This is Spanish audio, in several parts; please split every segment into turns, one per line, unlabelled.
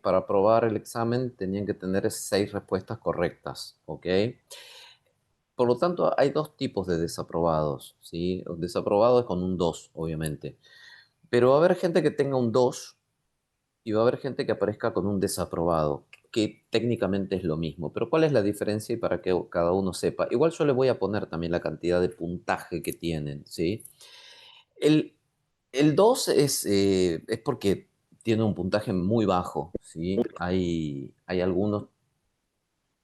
Para aprobar el examen tenían que tener 6 respuestas correctas, ¿ok? Por lo tanto, hay dos tipos de desaprobados, ¿sí? Un desaprobado es con un 2, obviamente. Pero va a haber gente que tenga un 2 y va a haber gente que aparezca con un desaprobado, que técnicamente es lo mismo. Pero ¿cuál es la diferencia? Y para que cada uno sepa. Igual yo le voy a poner también la cantidad de puntaje que tienen, ¿sí? El, el 2 es porque tiene un puntaje muy bajo, ¿sí? Hay algunos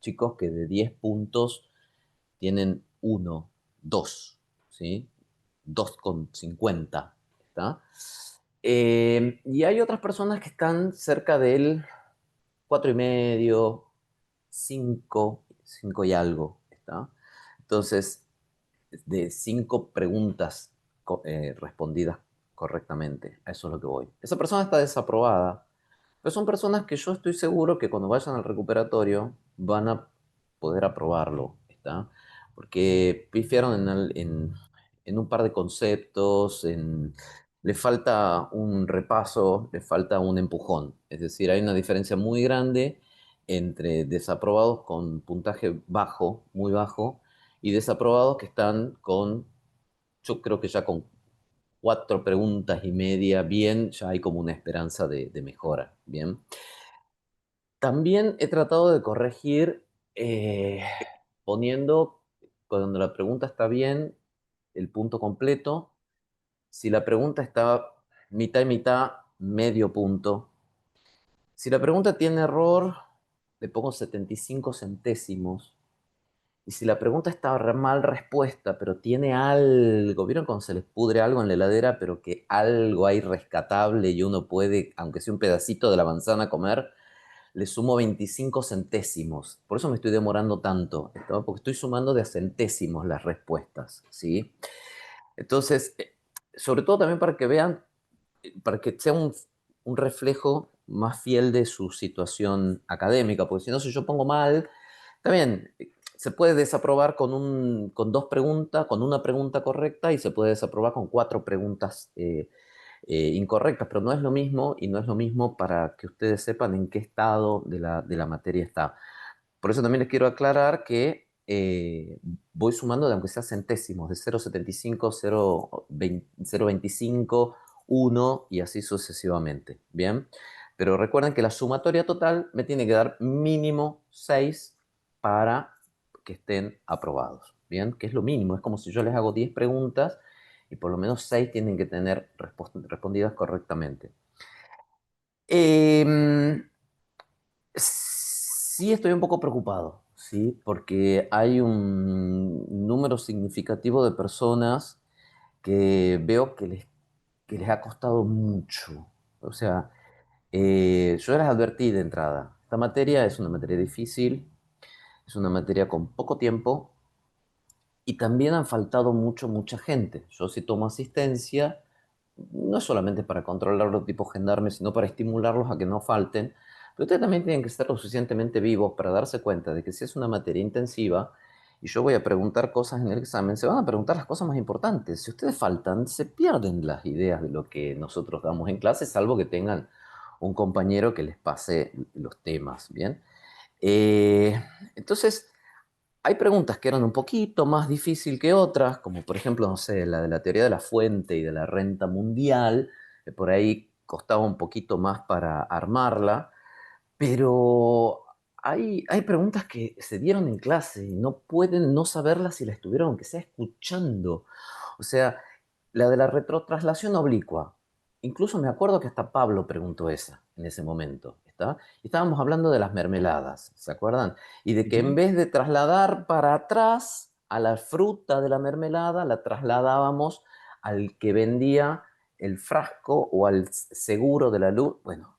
chicos que de 10 puntos tienen uno, 2, ¿sí? 2,50, ¿está? Y hay otras personas que están cerca del 4,5, 5 y algo, ¿está? Entonces, de 5 preguntas respondidas correctamente, a eso es lo que voy. Esa persona está desaprobada, pero son personas que yo estoy seguro que cuando vayan al recuperatorio van a poder aprobarlo, ¿está? Porque pifiaron en un par de conceptos, le falta un repaso, le falta un empujón. Es decir, hay una diferencia muy grande entre desaprobados con puntaje bajo, muy bajo, y desaprobados que están con, yo creo que ya con 4 preguntas y media, bien, ya hay como una esperanza de mejora, bien. También he tratado de corregir eh, poniendo, cuando la pregunta está bien, el punto completo. Si la pregunta está mitad y mitad, medio punto. Si la pregunta tiene error, le pongo 75 centésimos. Y si la pregunta está mal respuesta, pero tiene algo, ¿vieron cuando se les pudre algo en la heladera, pero que algo hay rescatable y uno puede, aunque sea un pedacito de la manzana, comer? Le sumo 25 centésimos. Por eso me estoy demorando tanto, ¿no? Porque estoy sumando de a centésimos las respuestas, ¿sí? Entonces, sobre todo también para que vean, para que sea un reflejo más fiel de su situación académica, porque si no, si yo pongo mal, está bien, se puede desaprobar con 2 preguntas, con una pregunta correcta, y se puede desaprobar con 4 preguntas incorrectas, pero no es lo mismo, y no es lo mismo para que ustedes sepan en qué estado de la materia está. Por eso también les quiero aclarar que voy sumando de aunque sea centésimos, de 0,75, 0,25, 1 y así sucesivamente. Bien, pero recuerden que la sumatoria total me tiene que dar mínimo 6 para que estén aprobados. Bien, que es lo mínimo, es como si yo les hago 10 preguntas y por lo menos 6 tienen que tener respondidas correctamente. Eh, Sí, estoy un poco preocupado, ¿sí? Porque hay un número significativo de personas que veo que les ha costado mucho. O sea, yo les advertí de entrada, esta materia es una materia difícil, es una materia con poco tiempo y también han faltado mucha gente. Yo si tomo asistencia, no solamente para controlar los tipos gendarmes, sino para estimularlos a que no falten. Pero ustedes también tienen que estar lo suficientemente vivos para darse cuenta de que si es una materia intensiva y yo voy a preguntar cosas en el examen, se van a preguntar las cosas más importantes. Si ustedes faltan, se pierden las ideas de lo que nosotros damos en clase, salvo que tengan un compañero que les pase los temas, ¿bien? Eh, entonces, hay preguntas que eran un poquito más difícil que otras, como por ejemplo, no sé, la de la teoría de la fuente y de la renta mundial, que por ahí costaba un poquito más para armarla, pero hay preguntas que se dieron en clase y no pueden no saberlas si la estuvieron, aunque sea escuchando. O sea, la de la retrotraslación oblicua. Incluso me acuerdo que hasta Pablo preguntó esa en ese momento, ¿está? Y estábamos hablando de las mermeladas, ¿se acuerdan? Y de que en
Ujú.
vez de trasladar para atrás a la fruta de la mermelada, la trasladábamos al que vendía el frasco o al seguro de la luz. Bueno,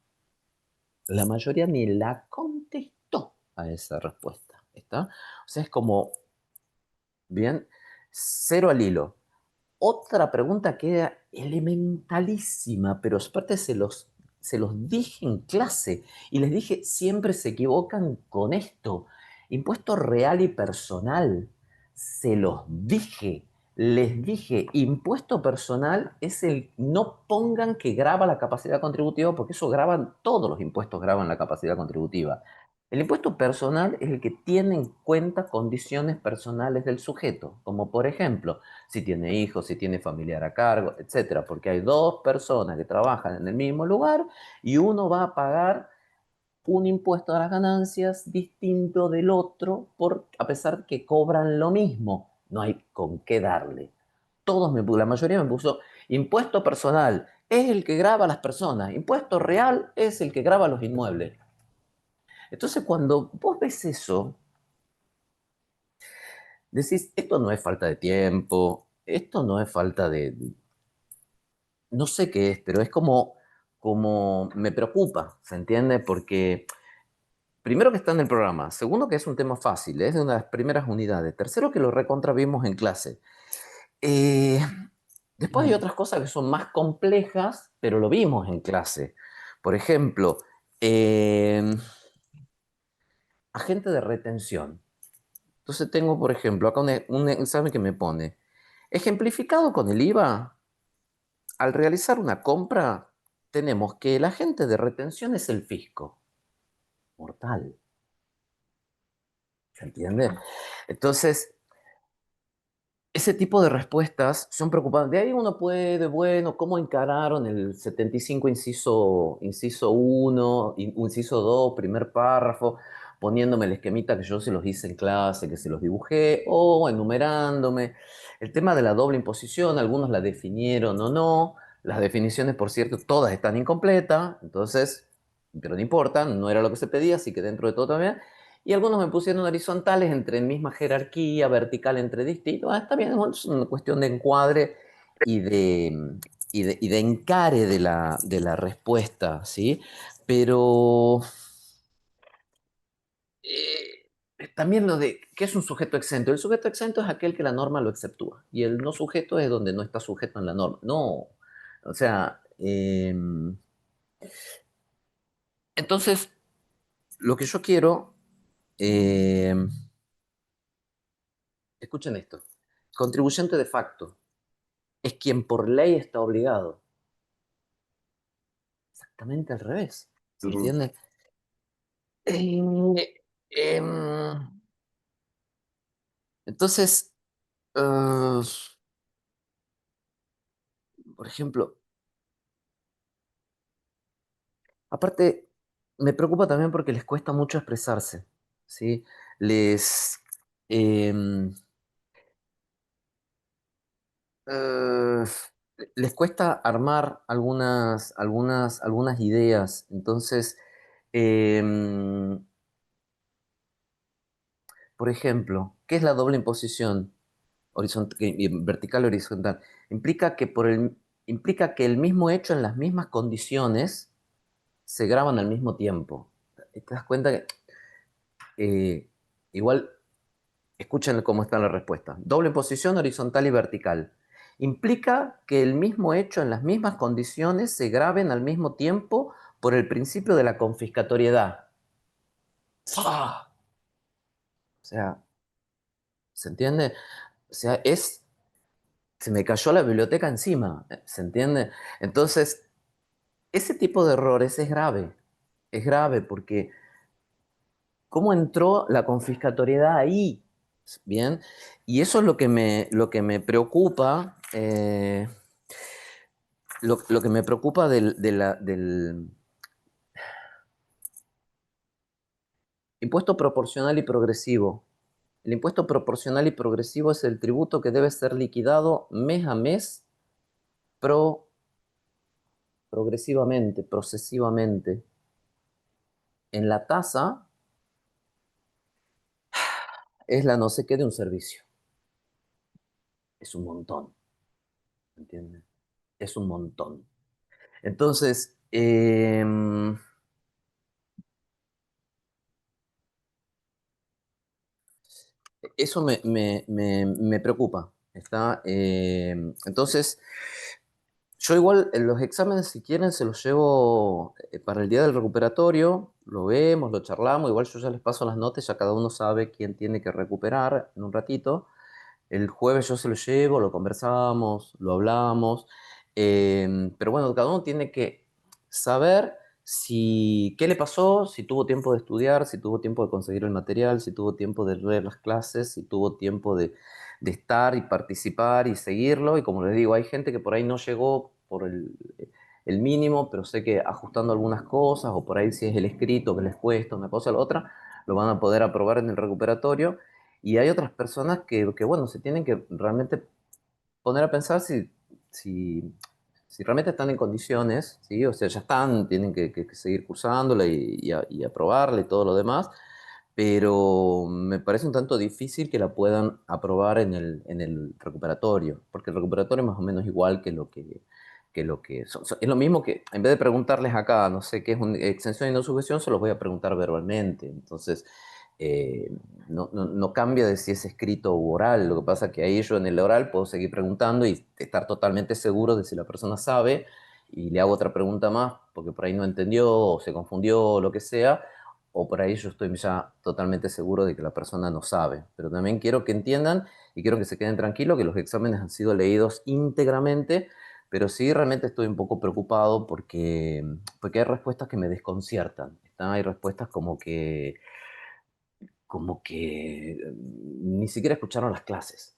la mayoría ni la contestó a esa respuesta, ¿está? O sea, es como, bien, cero al hilo. Otra pregunta que era elementalísima, pero aparte se los dije en clase y les dije, siempre se equivocan con esto. Impuesto real y personal. Se los dije. Les dije, impuesto personal es el, no pongan que graba la capacidad contributiva, porque eso graban, todos los impuestos graban la capacidad contributiva. El impuesto personal es el que tiene en cuenta condiciones personales del sujeto, como por ejemplo, si tiene hijos, si tiene familiar a cargo, etcétera, porque hay dos personas que trabajan en el mismo lugar y uno va a pagar un impuesto a las ganancias distinto del otro, a pesar de que cobran lo mismo. No hay con qué darle. La mayoría me puso impuesto personal es el que graba a las personas, impuesto real es el que graba los inmuebles. Entonces, cuando vos ves eso, decís, esto no es falta de tiempo, esto no es falta de, no sé qué es, pero es como me preocupa, ¿se entiende? Porque primero que está en el programa, segundo que es un tema fácil, es de una de las primeras unidades, tercero que lo recontra vimos en clase. Eh, Después hay otras cosas que son más complejas, pero lo vimos en clase. Por ejemplo, eh, agente de retención. Entonces tengo, por ejemplo, acá un examen que me pone, ejemplificado con el IVA, al realizar una compra, tenemos que el agente de retención es el fisco. Mortal, ¿se entiende? Entonces, ese tipo de respuestas son preocupantes. De ahí uno puede, bueno, ¿cómo encararon el 75 inciso 1, inciso 2, primer párrafo, poniéndome el esquemita que yo se los hice en clase, que se los dibujé, o enumerándome? El tema de la doble imposición, algunos la definieron o no. Las definiciones, por cierto, todas están incompletas, entonces, pero no importa, no era lo que se pedía, así que dentro de todo también. Y algunos me pusieron horizontales entre misma jerarquía, vertical entre distintos. Ah, está bien, es una cuestión de encuadre y de encare de la respuesta, ¿sí? Pero también lo de, ¿qué es un sujeto exento? El sujeto exento es aquel que la norma lo exceptúa. Y el no sujeto es donde no está sujeto en la norma. No. O sea, entonces, lo que yo quiero, eh, escuchen esto, contribuyente de facto. Es quien por ley está obligado. Exactamente al revés. ¿Se
Ujú.
entiende? Eh, em, entonces, eh, por ejemplo, aparte, me preocupa también porque les cuesta mucho expresarse, ¿sí? Les, em, eh, les cuesta armar algunas ideas. Entonces, em, por ejemplo, ¿qué es la doble imposición? Vertical o horizontal, implica que el mismo hecho en las mismas condiciones se graban al mismo tiempo. ¿Te das cuenta que igual, escuchen cómo está la respuesta? Doble posición horizontal y vertical. Implica que el mismo hecho en las mismas condiciones se graben al mismo tiempo por el principio de la confiscatoriedad. ¡Ah! O sea, ¿se entiende? O sea, se me cayó la biblioteca encima, ¿se entiende? Entonces, ese tipo de errores es grave porque ¿cómo entró la confiscatoriedad ahí? Bien, y eso es lo que me preocupa, lo que me preocupa del impuesto proporcional y progresivo. El impuesto proporcional y progresivo es el tributo que debe ser liquidado mes a mes, pro, progresivamente, procesivamente. En la tasa es la no sé qué de un servicio. Es un montón, ¿entiendes? Es un montón. Entonces, eso me preocupa. Entonces, yo igual en los exámenes, si quieren, se los llevo para el día del recuperatorio, lo vemos, lo charlamos, igual yo ya les paso las notas, ya cada uno sabe quién tiene que recuperar en un ratito. el jueves yo se lo llevo, lo conversamos, lo hablamos, pero bueno, cada uno tiene que saber si qué le pasó, si tuvo tiempo de estudiar, si tuvo tiempo de conseguir el material, si tuvo tiempo de ver las clases, si tuvo tiempo de estar y participar y seguirlo. Y como les digo, hay gente que por ahí no llegó por el mínimo, pero sé que ajustando algunas cosas, o por ahí si es el escrito que les cuesta una cosa o la otra, lo van a poder aprobar en el recuperatorio. Y hay otras personas que bueno, se tienen que realmente poner a pensar si, si realmente están en condiciones, ¿sí? O sea, ya están, tienen que seguir cursándola y aprobarla y todo lo demás, pero me parece un tanto difícil que la puedan aprobar en el recuperatorio, porque el recuperatorio es más o menos igual es lo mismo que, en vez de preguntarles acá, no sé qué es una exención y no sujeción, se los voy a preguntar verbalmente. Entonces, eh, no cambia de si es escrito u oral. Lo que pasa es que ahí yo en el oral puedo seguir preguntando y estar totalmente seguro de si la persona sabe, y le hago otra pregunta más porque por ahí no entendió o se confundió o lo que sea, o por ahí yo estoy ya totalmente seguro de que la persona no sabe. Pero también quiero que entiendan y quiero que se queden tranquilos que los exámenes han sido leídos íntegramente, pero sí realmente estoy un poco preocupado porque hay respuestas que me desconciertan. Hay respuestas como que ni siquiera escucharon las clases.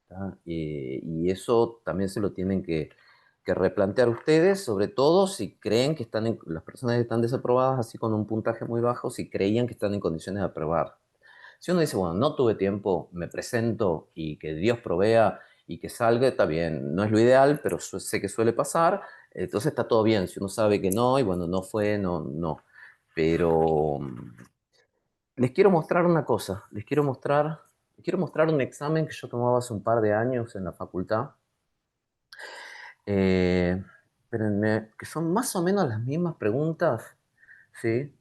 ¿Tá? Y eso también se lo tienen que replantear ustedes, sobre todo si creen que las personas que están desaprobadas, así con un puntaje muy bajo, si creían que están en condiciones de aprobar. Si uno dice, bueno, no tuve tiempo, me presento y que Dios provea y que salga, está bien. No es lo ideal, pero sé que suele pasar, entonces está todo bien. Si uno sabe que no, y bueno, no fue, no, no. Pero les quiero mostrar una cosa, les quiero mostrar un examen que yo tomaba hace un par de años en la facultad, eh, que son más o menos las mismas preguntas, ¿sí?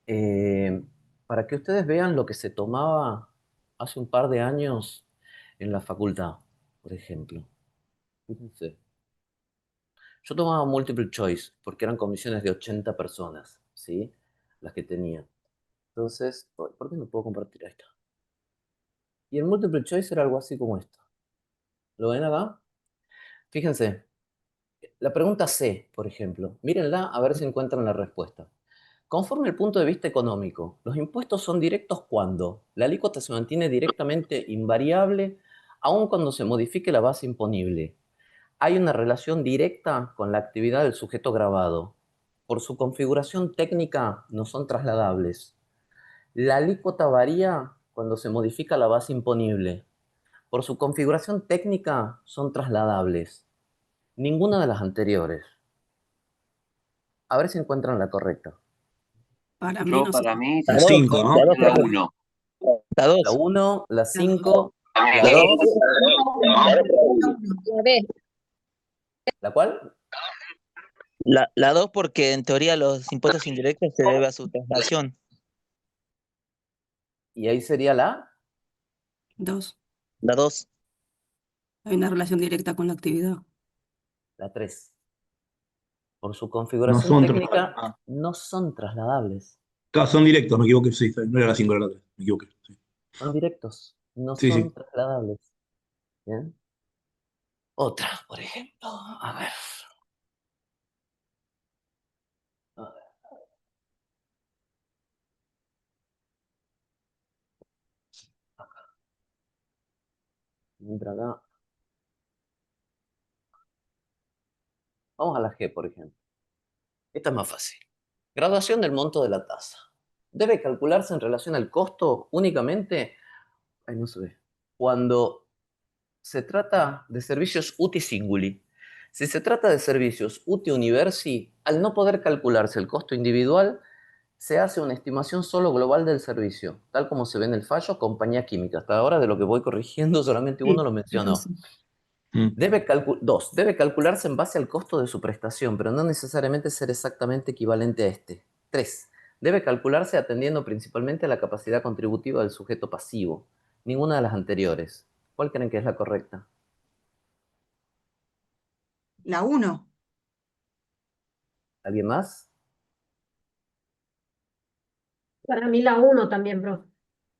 Eh, para que ustedes vean lo que se tomaba hace un par de años en la facultad, por ejemplo. Fíjense. Yo tomaba multiple choice porque eran comisiones de 80 personas, ¿sí? Las que tenía. Entonces, ¿por qué no puedo compartir esto? Y el multiple choice era algo así como esto. ¿Lo ven acá? Fíjense, la pregunta C, por ejemplo. Mírenla a ver si encuentran la respuesta. Conforme el punto de vista económico, los impuestos son directos cuando la alícuota se mantiene directamente invariable, aun cuando se modifique la base imponible. Hay una relación directa con la actividad del sujeto gravado. Por su configuración técnica no son trasladables. La alícuota varía cuando se modifica la base imponible. Por su configuración técnica son trasladables. Ninguna de las anteriores. A ver si encuentran la correcta.
Para mí
Yo,
no sé.
para mí,
La
La dos,
5, ¿no?
la dos,
la 1.
la
La
dos.
1, la
La dos.
5, la
La dos.
2,
La B.
¿la cuál?
La dos porque en teoría los impuestos indirectos se debe a su traslación.
Y ahí sería la,
Dos.
La dos.
Hay una relación directa con la actividad.
la 3. Por su
No
configuración
son
técnica no son trasladables.
son directos, me equivoqué, sí, no era la 5, era la 3, me equivoqué. Sí,
Son directos, no
sí.
son
Sí.
trasladables. ¿Bien? Otra, por ejemplo. A ver. A ver, entra acá. Vamos a la G, por ejemplo. Esta es más fácil. Graduación del monto de la tasa. Debe calcularse en relación al costo únicamente, ay, no se ve, cuando se trata de servicios uti singuli. Si se trata de servicios uti universi, al no poder calcularse el costo individual, se hace una estimación solo global del servicio, tal como se ve en el fallo Compañía Química. Hasta ahora de lo que voy corrigiendo, solamente uno
Sí,
lo
eso
mencionó.
sí.
Mm.
Dos, debe calcularse en base al costo de su prestación, pero no necesariamente ser exactamente equivalente a este. Tres, debe calcularse atendiendo principalmente a la capacidad contributiva del sujeto pasivo. Ninguna de las anteriores. ¿Cuál creen que es la correcta?
La 1.
¿Alguien más?
Para mí la uno también, profe,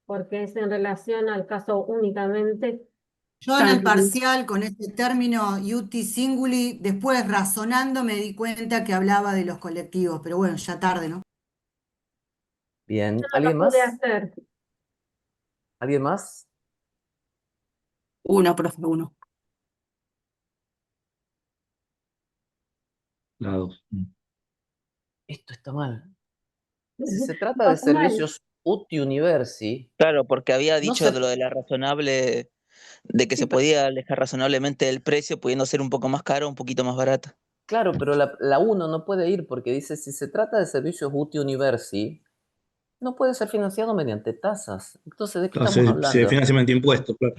porque es en relación al caso únicamente.
Yo en el parcial, con ese término uti singuli, después razonando me di cuenta que hablaba de los colectivos, pero bueno, ya tarde, ¿no?
Bien,
Yo no
¿alguien
lo pude
más?
hacer.
¿Alguien más?
Uno, profe, uno.
La 2.
Esto está mal. Si se trata de
Vas mal.
servicios UTI Universi,
Claro, porque había
no
dicho
se...
de lo de la razonable, de que
Sí,
se podía alejar razonablemente del precio, pudiendo ser un poco más caro, un poquito más barata.
claro, pero la 1 no puede ir porque dice, si se trata de servicios UTI Universi, no puede ser financiado mediante tasas. Entonces, ¿de qué estamos
Se
hablando?
financia mediante impuestos, claro.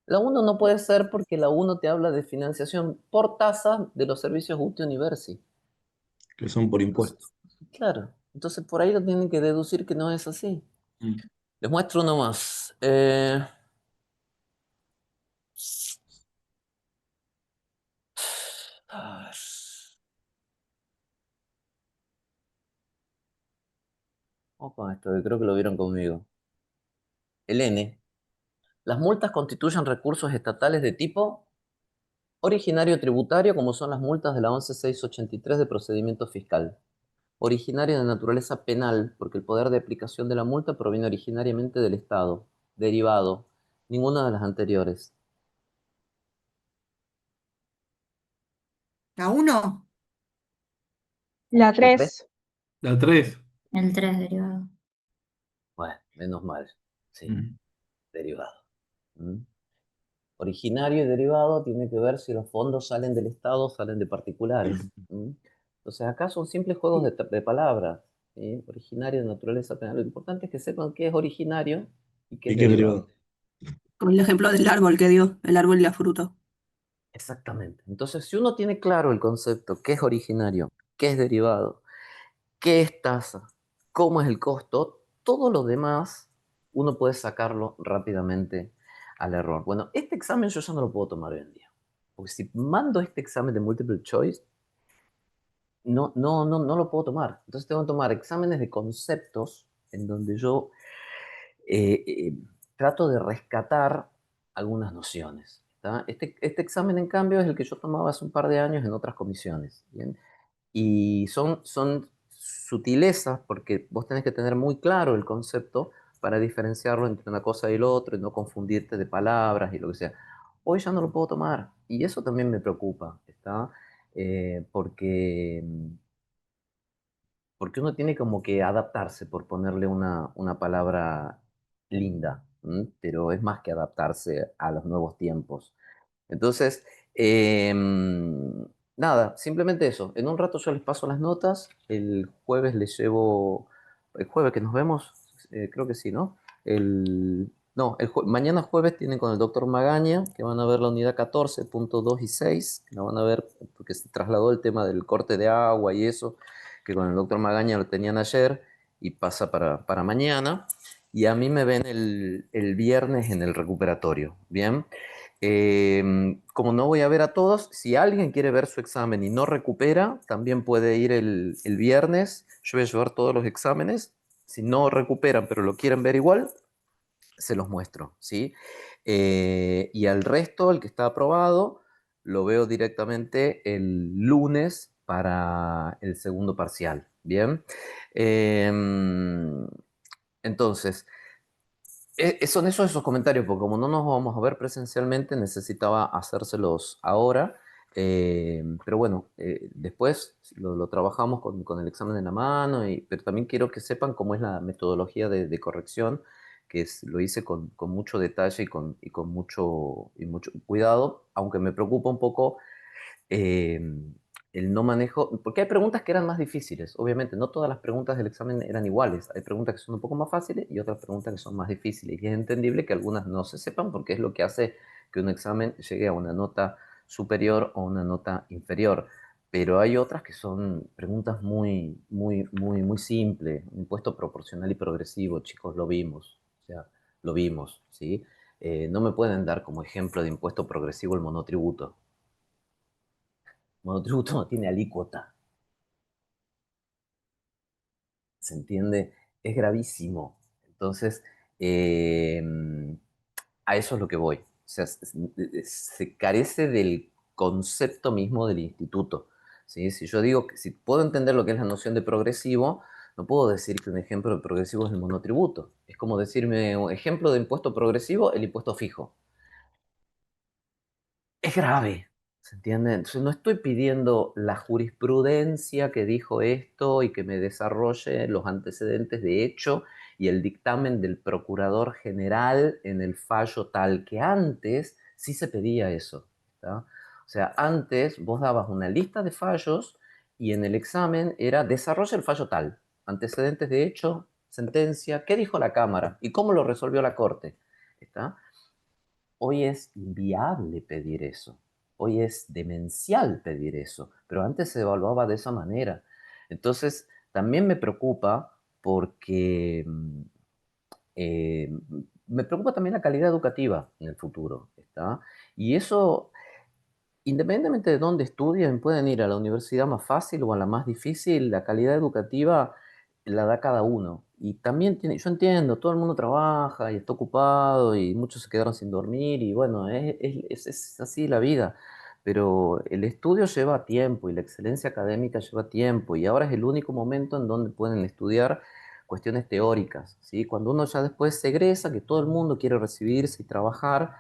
La 1 no puede ser porque la 1 te habla de financiación por tasas de los servicios UTI Universi.
Que son por
Entonces,
impuestos.
claro, entonces por ahí lo tienen que deducir que no es así.
Mm.
Les muestro uno más. Vamos con esto, que creo que lo vieron conmigo. El N. Las multas constituyen recursos estatales de tipo originario tributario, como son las multas de la 11683 de procedimiento fiscal. Originario de naturaleza penal, porque el poder de aplicación de la multa proviene originariamente del Estado. Derivado. Ninguna de las anteriores.
¿A uno?
La
¿La 3?
3.
La 3.
El 3 derivado.
Bueno, menos mal. Sí, derivado. ¿Mm? Originario y derivado tiene que ver si los fondos salen del Estado o salen de particulares. ¿Mm? Entonces acá son simples juegos de palabras. ¿Sí? Originario de naturaleza penal. Lo importante es que sepan qué es originario y qué es
¿Y qué es
derivado.
derivado?
Con el ejemplo del árbol que dio, el árbol y la fruta.
Exactamente. Entonces, si uno tiene claro el concepto, qué es originario, qué es derivado, qué es tasa, cómo es el costo, todo lo demás uno puede sacarlo rápidamente al error. Bueno, este examen yo ya no lo puedo tomar hoy en día. Porque si mando este examen de multiple choice, no lo puedo tomar. Entonces tengo que tomar exámenes de conceptos en donde yo eh, eh, trato de rescatar algunas nociones. ¿Tá? Este examen, en cambio, es el que yo tomaba hace un par de años en otras comisiones. ¿Bien? Y son sutilezas porque vos tenés que tener muy claro el concepto para diferenciarlo entre una cosa y lo otro y no confundirte de palabras y lo que sea. Hoy ya no lo puedo tomar y eso también me preocupa, ¿está? Porque uno tiene como que adaptarse, por ponerle una palabra linda, ¿m? Pero es más que adaptarse a los nuevos tiempos. Entonces, nada, simplemente eso. En un rato yo les paso las notas. El jueves les llevo. El jueves que nos vemos, creo que sí, ¿no? No, mañana jueves tienen con el doctor Magaña, que van a ver la unidad 14.2 y 6. La van a ver porque se trasladó el tema del corte de agua y eso, que con el doctor Magaña lo tenían ayer y pasa para mañana. Y a mí me ven el viernes en el recuperatorio, ¿bien? Como no voy a ver a todos, si alguien quiere ver su examen y no recupera, también puede ir el viernes. Yo voy a llevar todos los exámenes. Si no recuperan, pero lo quieren ver igual, se los muestro, ¿sí? Y al resto, el que está aprobado, lo veo directamente el lunes para el segundo parcial, ¿bien? Entonces, son esos comentarios, porque como no nos vamos a ver presencialmente, necesitaba hacérselos ahora. Pero bueno, después lo trabajamos con el examen en la mano, pero también quiero que sepan cómo es la metodología de corrección, lo hice con mucho detalle y mucho cuidado, aunque me preocupa un poco eh, el no manejo, porque hay preguntas que eran más difíciles, obviamente, no todas las preguntas del examen eran iguales, hay preguntas que son un poco más fáciles y otras preguntas que son más difíciles, y es entendible que algunas no se sepan porque es lo que hace que un examen llegue a una nota superior o una nota inferior, pero hay otras que son preguntas muy, muy, muy, muy simples, impuesto proporcional y progresivo, chicos, lo vimos, o sea, lo vimos, ¿sí? No me pueden dar como ejemplo de impuesto progresivo el monotributo. Monotributo no tiene alícuota. ¿Se entiende? Es gravísimo. Entonces, eh, a eso es lo que voy. O sea, se carece del concepto mismo del instituto. ¿Sí? Si yo digo que si puedo entender lo que es la noción de progresivo, no puedo decir que un ejemplo de progresivo es el monotributo. Es como decirme, un ejemplo de impuesto progresivo, el impuesto fijo. Es grave, ¿se entiende? Entonces no estoy pidiendo la jurisprudencia que dijo esto y que me desarrolle los antecedentes de hecho y el dictamen del procurador general en el fallo tal, que antes sí se pedía eso, ¿tá? O sea, antes vos dabas una lista de fallos y en el examen era desarrolla el fallo tal, antecedentes de hecho, sentencia, ¿qué dijo la Cámara y cómo lo resolvió la Corte? ¿Está? Hoy es inviable pedir eso. Hoy es demencial pedir eso. Pero antes se evaluaba de esa manera. Entonces, también me preocupa porque eh, me preocupa también la calidad educativa en el futuro. ¿Está? Y eso, independientemente de dónde estudien, pueden ir a la universidad más fácil o a la más difícil, la calidad educativa la da cada uno. Y también tiene, yo entiendo, todo el mundo trabaja y está ocupado y muchos se quedaron sin dormir y bueno, es así la vida. Pero el estudio lleva tiempo y la excelencia académica lleva tiempo y ahora es el único momento en donde pueden estudiar cuestiones teóricas, ¿sí? Cuando uno ya después se egresa, que todo el mundo quiere recibirse y trabajar,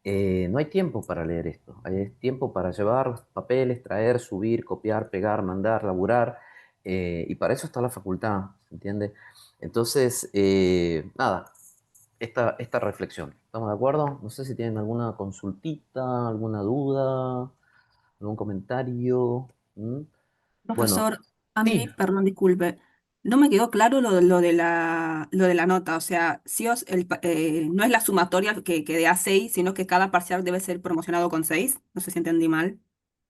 no hay tiempo para leer esto. Hay tiempo para llevar papeles, traer, subir, copiar, pegar, mandar, laburar. Y para eso está la facultad, ¿se entiende? Entonces, nada, esta reflexión. ¿Estamos de acuerdo? No sé si tienen alguna consultita, alguna duda, algún comentario. ¿Mm? Bueno,
Profesor, a
sí.
mí, perdón, disculpe, no me quedó claro lo de la nota. O sea, sí no es la sumatoria que de A6, sino que cada parcial debe ser promocionado con 6. No sé si entendí mal.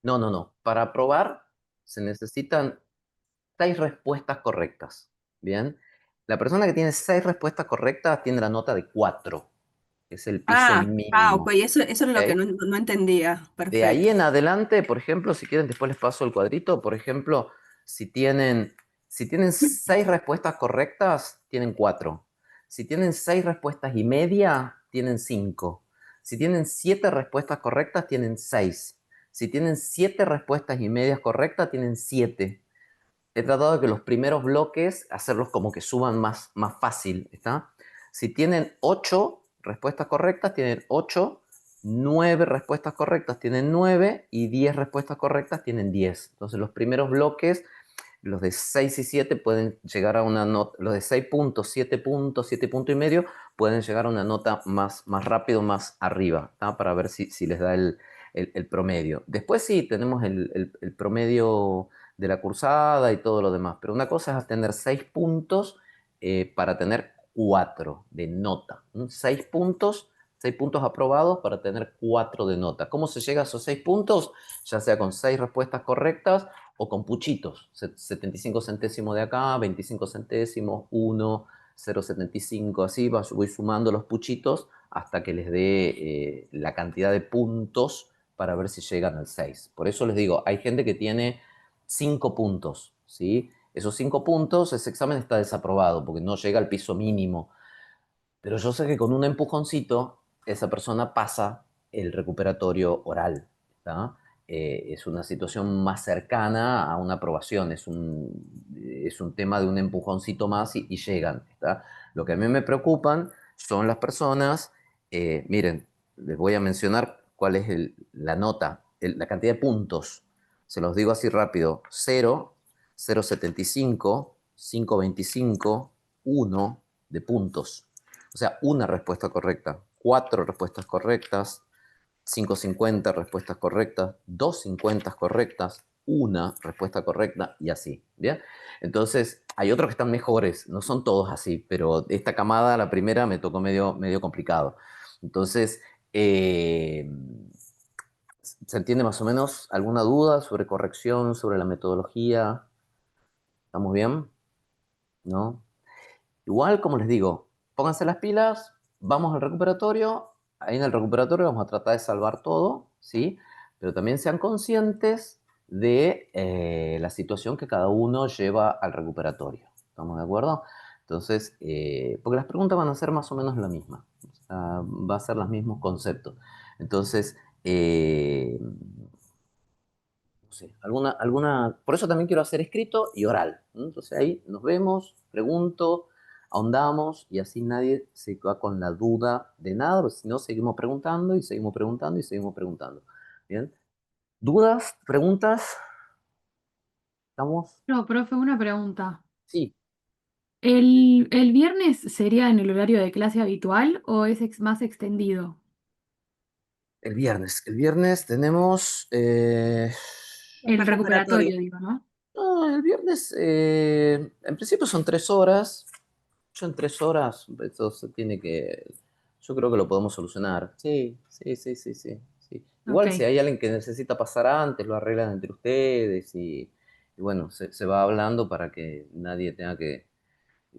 No, no, no. Para aprobar se necesitan 6 respuestas correctas. Bien. La persona que tiene 6 respuestas correctas tiene la nota de 4, que es el piso
Ok,
mínimo.
eso era lo que
¿Ok?
no entendía.
De ahí
Perfecto.
en adelante, por ejemplo, si quieren, después les paso el cuadrito. Por ejemplo, si tienen, si tienen 6 respuestas correctas, tienen 4. Si tienen 6 respuestas y media, tienen 5. Si tienen 7 respuestas correctas, tienen 6. Si tienen 7 respuestas y medias correctas, tienen 7. He tratado de que los primeros bloques hacerlos como que suban más fácil, ¿está? Si tienen 8 respuestas correctas, tienen 8, 9 respuestas correctas tienen 9 y 10 respuestas correctas tienen 10. Entonces los primeros bloques, los de 6 y 7 pueden llegar a una nota, los de 6 puntos, 7 puntos, 7 puntos y medio, pueden llegar a una nota más rápido, más arriba, ¿tá? Para ver si les da el promedio. Después sí, tenemos el promedio de la cursada y todo lo demás. Pero una cosa es tener 6 puntos para tener 4 de nota. 6 puntos, 6 puntos aprobados para tener 4 de nota. ¿Cómo se llega a esos 6 puntos? Ya sea con 6 respuestas correctas o con puchitos. 75 centésimos de acá, 25 centésimos, 1, 0,75, así voy sumando los puchitos hasta que les dé la cantidad de puntos para ver si llegan al 6. Por eso les digo, hay gente que tiene 5 puntos, ¿sí? Esos 5 puntos, ese examen está desaprobado porque no llega al piso mínimo. Pero yo sé que con un empujoncito, esa persona pasa el recuperatorio oral, ¿tá? Es una situación más cercana a una aprobación, es un tema de un empujoncito más y llegan, ¿tá? Lo que a mí me preocupan son las personas, miren, les voy a mencionar cuál es la nota, la cantidad de puntos. Se los digo así rápido: 0, 0,75, 5,25, 1 de puntos. O sea, una respuesta correcta, 4 respuestas correctas, 5,50 respuestas correctas, 2,50 correctas, una respuesta correcta y así, ¿bien? Entonces, hay otros que están mejores, no son todos así, pero esta camada, la primera, me tocó medio complicado. Entonces, ¿se entiende más o menos? ¿Alguna duda sobre corrección, sobre la metodología? ¿Estamos bien? ¿No? Igual, como les digo, pónganse las pilas, vamos al recuperatorio, ahí en el recuperatorio vamos a tratar de salvar todo, ¿sí? Pero también sean conscientes de la situación que cada uno lleva al recuperatorio. ¿Estamos de acuerdo? Entonces, porque las preguntas van a ser más o menos la misma, o sea, va a ser los mismos conceptos. Entonces, no sé, por eso también quiero hacer escrito y oral. ¿No? Entonces ahí nos vemos, pregunto, ahondamos y así nadie se va con la duda de nada, porque si no seguimos preguntando y seguimos preguntando y seguimos preguntando. ¿Bien? ¿Dudas? ¿Preguntas? ¿Estamos?
No, profe, una pregunta.
Sí,
¿El viernes sería en el horario de clase habitual o es más extendido?
el viernes. El viernes tenemos...
El
Recuperatorio.
recuperatorio, digo, ¿no?
no, el viernes, en principio son 3 horas. Yo en 3 horas, eso se tiene que, yo creo que lo podemos solucionar. Sí, sí, sí, sí, sí, sí.
Ok,
Igual si hay alguien que necesita pasar antes, lo arreglan entre ustedes y bueno, se va hablando para que nadie tenga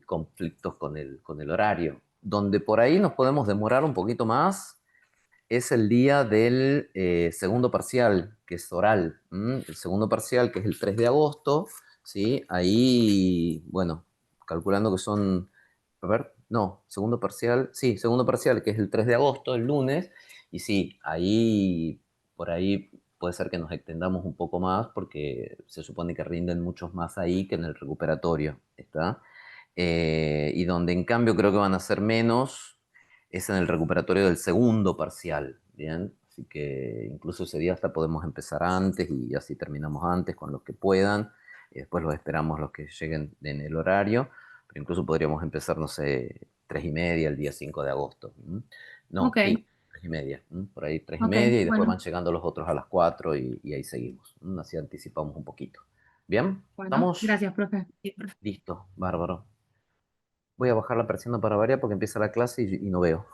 conflictos con el horario. Donde por ahí nos podemos demorar un poquito más es el día del segundo parcial, que es oral. El segundo parcial, que es el 3 de agosto, ¿sí? Ahí, bueno, calculando que son, a ver, no, segundo parcial, sí, segundo parcial, que es el 3 de agosto, el lunes, y sí, ahí, por ahí puede ser que nos extendamos un poco más, porque se supone que rinden muchos más ahí que en el recuperatorio, ¿está? Y donde en cambio creo que van a ser menos es en el recuperatorio del segundo parcial, ¿bien? Así que incluso ese día hasta podemos empezar antes y así terminamos antes con los que puedan, y después los esperamos los que lleguen en el horario, pero incluso podríamos empezar, no sé, 3:30 el día 5 de agosto. No,
ok,
sí, 3:30, por ahí tres y
ok,
media y después van
bueno,
llegando los otros a las 4 y ahí seguimos, así anticipamos un poquito. ¿Bien?
bueno,
¿Estamos?
gracias, profe.
Listo, bárbaro. Voy a bajar la persiana para variar porque empieza la clase y no veo.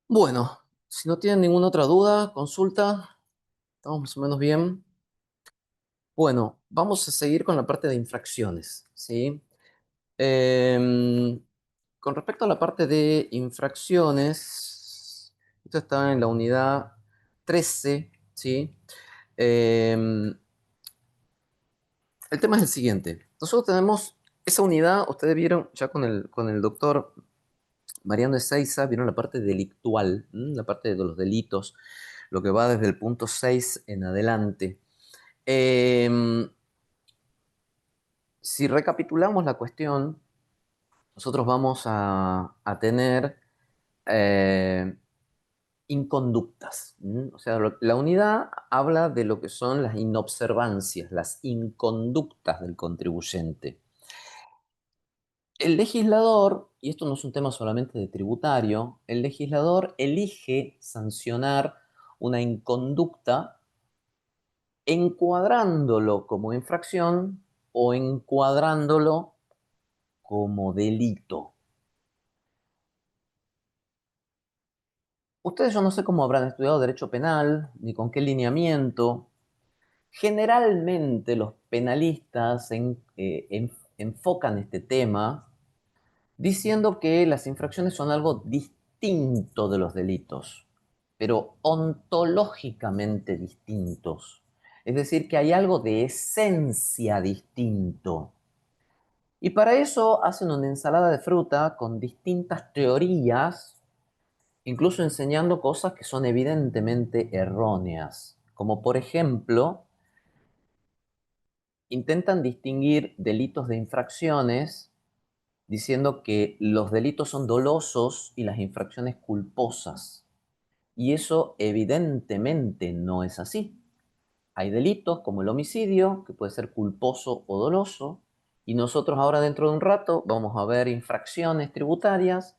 Bueno, si no tienen ninguna otra duda, consulta, estamos más o menos bien. Bueno, vamos a seguir con la parte de infracciones, ¿sí? Em, con respecto a la parte de infracciones, esto está en la unidad 13, ¿sí? Em, el tema es el siguiente. Nosotros tenemos esa unidad, ustedes vieron ya con el doctor Mariano Ezeiza, vieron la parte delictual, la parte de los delitos, lo que va desde el punto 6 en adelante. Em, si recapitulamos la cuestión, nosotros vamos a tener eh, inconductas. O sea, la unidad habla de lo que son las inobservancias, las inconductas del contribuyente. El legislador, y esto no es un tema solamente de tributario, el legislador elige sancionar una inconducta encuadrándolo como infracción o encuadrándolo como delito. Ustedes yo no sé cómo habrán estudiado derecho penal, ni con qué lineamiento. Generalmente los penalistas enfocan este tema diciendo que las infracciones son algo distinto de los delitos, pero ontológicamente distintos. Es decir, que hay algo de esencia distinto. Y para eso hacen una ensalada de fruta con distintas teorías, incluso enseñando cosas que son evidentemente erróneas, como por ejemplo, intentan distinguir delitos de infracciones diciendo que los delitos son dolosos y las infracciones culposas. Y eso evidentemente no es así. Hay delitos como el homicidio, que puede ser culposo o doloso, y nosotros ahora dentro de un rato vamos a ver infracciones tributarias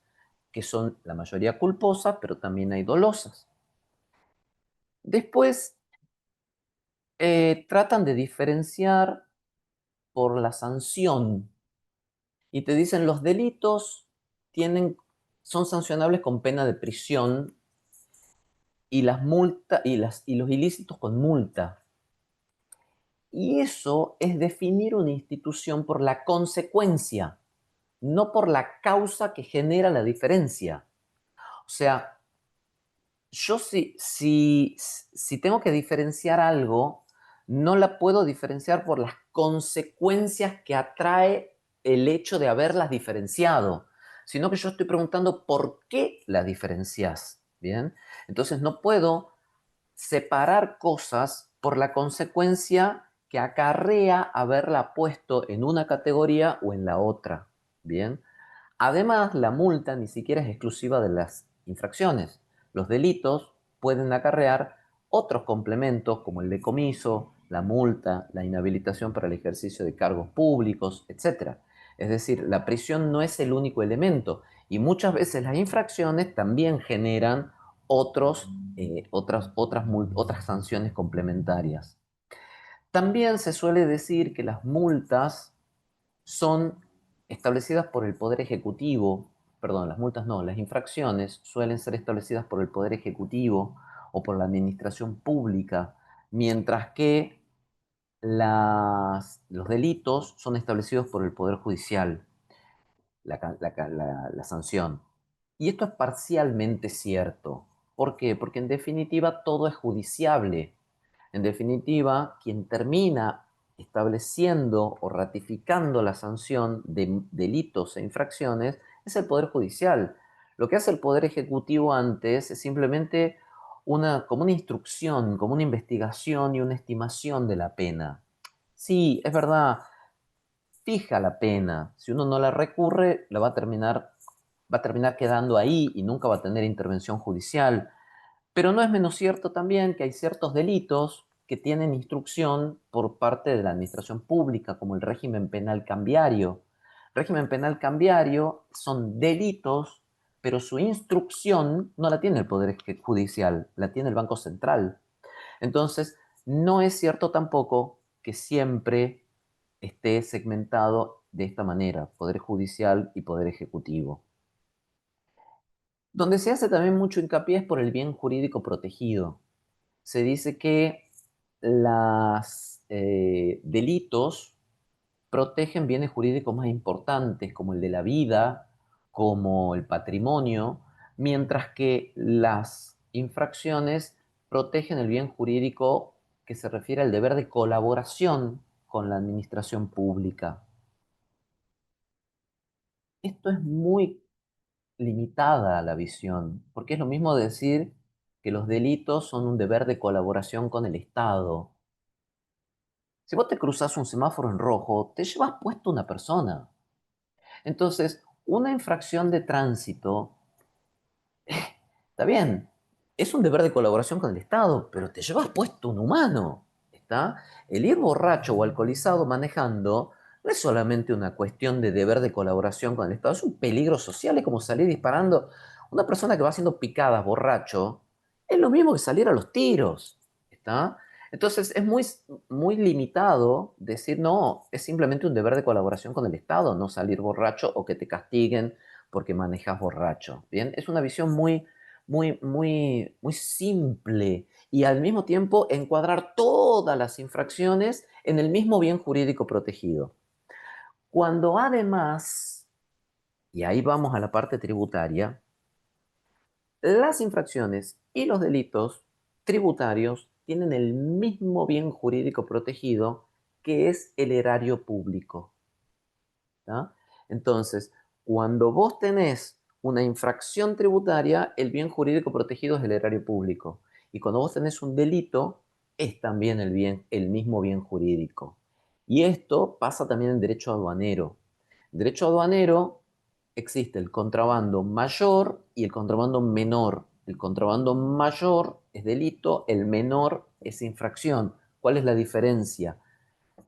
que son la mayoría culposas, pero también hay dolosas. Después tratan de diferenciar por la sanción y te dicen los delitos son sancionables con pena de prisión y las multas y los ilícitos con multa. Y eso es definir una institución por la consecuencia, no por la causa que genera la diferencia. O sea, yo si tengo que diferenciar algo, no la puedo diferenciar por las consecuencias que atrae el hecho de haberlas diferenciado, sino que yo estoy preguntando por qué las diferencias, ¿bien? Entonces no puedo separar cosas por la consecuencia que acarrea haberla puesto en una categoría o en la otra, ¿bien? Además, la multa ni siquiera es exclusiva de las infracciones. Los delitos pueden acarrear otros complementos como el decomiso, la multa, la inhabilitación para el ejercicio de cargos públicos, etc. Es decir, la prisión no es el único elemento y muchas veces las infracciones también generan otras sanciones complementarias. También se suele decir que las multas son establecidas por el Poder Ejecutivo, perdón, las multas no, las infracciones suelen ser establecidas por el Poder Ejecutivo o por la Administración Pública, mientras que los delitos son establecidos por el Poder Judicial, la sanción. Y esto es parcialmente cierto. ¿Por qué? Porque en definitiva todo es judiciable. En definitiva, quien termina estableciendo o ratificando la sanción de delitos e infracciones es el Poder Judicial. Lo que hace el Poder Ejecutivo antes es simplemente como una instrucción, como una investigación y una estimación de la pena. Sí, es verdad, fija la pena. Si uno no la recurre, va a terminar quedando ahí y nunca va a tener intervención judicial. Pero no es menos cierto también que hay ciertos delitos que tienen instrucción por parte de la administración pública, como el régimen penal cambiario. Régimen penal cambiario son delitos, pero su instrucción no la tiene el Poder Judicial, la tiene el Banco Central. Entonces, no es cierto tampoco que siempre esté segmentado de esta manera, Poder Judicial y Poder Ejecutivo. Donde se hace también mucho hincapié es por el bien jurídico protegido. Se dice que los delitos protegen bienes jurídicos más importantes, como el de la vida, como el patrimonio, mientras que las infracciones protegen el bien jurídico que se refiere al deber de colaboración con la administración pública. Esto es muy limitada la visión, porque es lo mismo decir que los delitos son un deber de colaboración con el Estado. Si vos te cruzas un semáforo en rojo, te llevas puesto una persona. Entonces, una infracción de tránsito, está bien, es un deber de colaboración con el Estado, pero te llevas puesto un humano, ¿está? El ir borracho o alcoholizado manejando no es solamente una cuestión de deber de colaboración con el Estado, es un peligro social, es como salir disparando. Una persona que va haciendo picadas borracho es lo mismo que salir a los tiros, ¿está? Entonces es muy limitado decir, no, es simplemente un deber de colaboración con el Estado, no salir borracho o que te castiguen porque manejas borracho, ¿bien? Es una visión muy simple y al mismo tiempo encuadrar todas las infracciones en el mismo bien jurídico protegido. Cuando además, y ahí vamos a la parte tributaria, las infracciones y los delitos tributarios tienen el mismo bien jurídico protegido que es el erario público. ¿Tá? Entonces, cuando vos tenés una infracción tributaria, el bien jurídico protegido es el erario público. Y cuando vos tenés un delito, es también el mismo bien jurídico. Y esto pasa también en derecho aduanero. En derecho aduanero existe el contrabando mayor y el contrabando menor. El contrabando mayor es delito, el menor es infracción. ¿Cuál es la diferencia?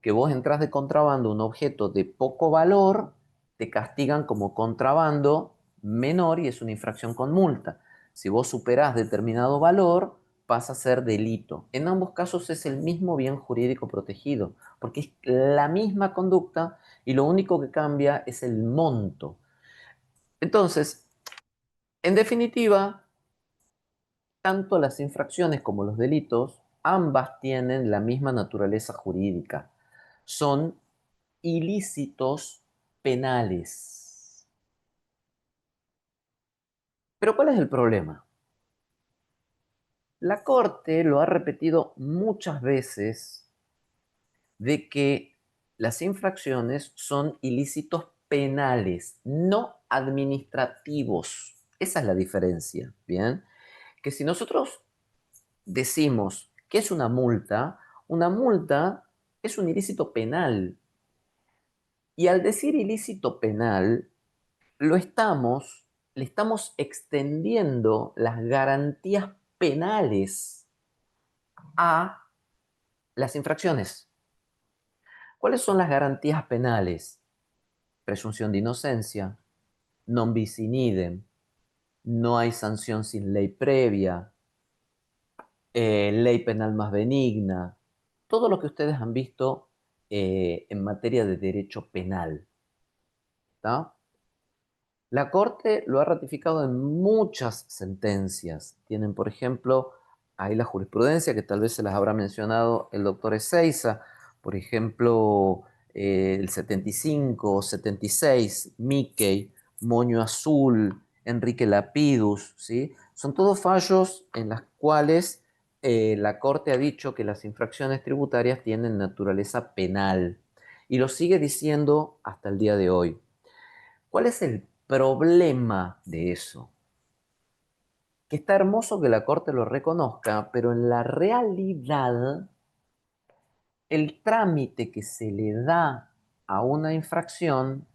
Que vos entras de contrabando un objeto de poco valor, te castigan como contrabando menor y es una infracción con multa. Si vos superás determinado valor, pasa a ser delito. En ambos casos es el mismo bien jurídico protegido, porque es la misma conducta y lo único que cambia es el monto. Entonces, en definitiva, tanto las infracciones como los delitos ambas tienen la misma naturaleza jurídica. Son ilícitos penales. Pero ¿cuál es el problema? La Corte lo ha repetido muchas veces de que las infracciones son ilícitos penales, no administrativos. Esa es la diferencia, ¿bien? Que si nosotros decimos que es una multa es un ilícito penal. Y al decir ilícito penal, lo estamos, le estamos extendiendo las garantías penales a las infracciones. ¿Cuáles son las garantías penales? Presunción de inocencia, non bis in idem, no hay sanción sin ley previa, ley penal más benigna, todo lo que ustedes han visto en materia de derecho penal. ¿Está? La Corte lo ha ratificado en muchas sentencias. Tienen, por ejemplo, ahí la jurisprudencia, que tal vez se las habrá mencionado el doctor Ezeiza, por ejemplo, el 75, 76, Mickey, Moño Azul, Enrique Lapidus, ¿sí? Son todos fallos en los cuales la Corte ha dicho que las infracciones tributarias tienen naturaleza penal y lo sigue diciendo hasta el día de hoy. ¿Cuál es el problema de eso? Que está hermoso que la Corte lo reconozca, pero en la realidad el trámite que se le da a una infracción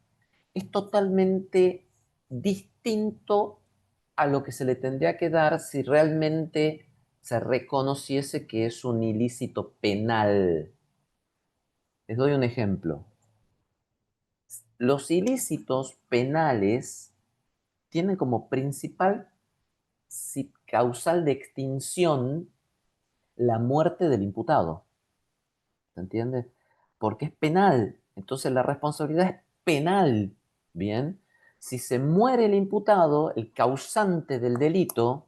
es totalmente distinto a lo que se le tendría que dar si realmente se reconociese que es un ilícito penal. Les doy un ejemplo. Los ilícitos penales tienen como principal causal de extinción la muerte del imputado. ¿Se entiende? Porque es penal. Entonces la responsabilidad es penal. Bien. Si se muere el imputado, el causante del delito,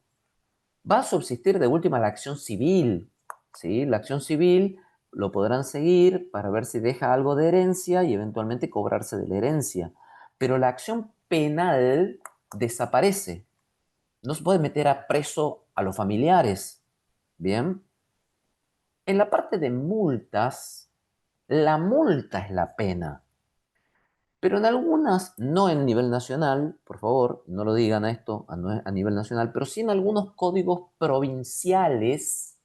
va a subsistir de última la acción civil. ¿Sí? La acción civil lo podrán seguir para ver si deja algo de herencia y eventualmente cobrarse de la herencia. Pero la acción penal desaparece. No se puede meter a preso a los familiares. Bien. En la parte de multas, la multa es la pena. Pero en algunas, no en nivel nacional, por favor, no lo digan a esto a nivel nacional, pero sí en algunos códigos provinciales,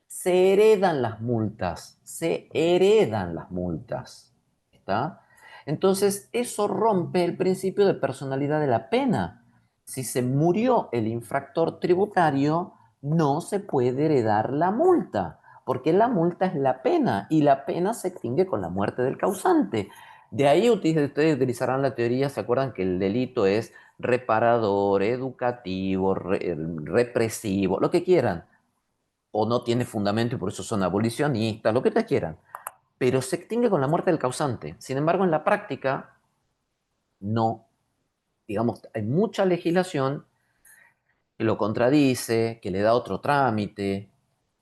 se heredan las multas, se heredan las multas. ¿Está? Entonces, eso rompe el principio de personalidad de la pena. Si se murió el infractor tributario, no se puede heredar la multa, porque la multa es la pena y la pena se extingue con la muerte del causante. De ahí ustedes utilizarán la teoría, ¿se acuerdan que el delito es reparador, educativo, represivo, lo que quieran? O no tiene fundamento y por eso son abolicionistas, lo que ustedes quieran. Pero se extingue con la muerte del causante. Sin embargo, en la práctica, no. Digamos, hay mucha legislación que lo contradice, que le da otro trámite.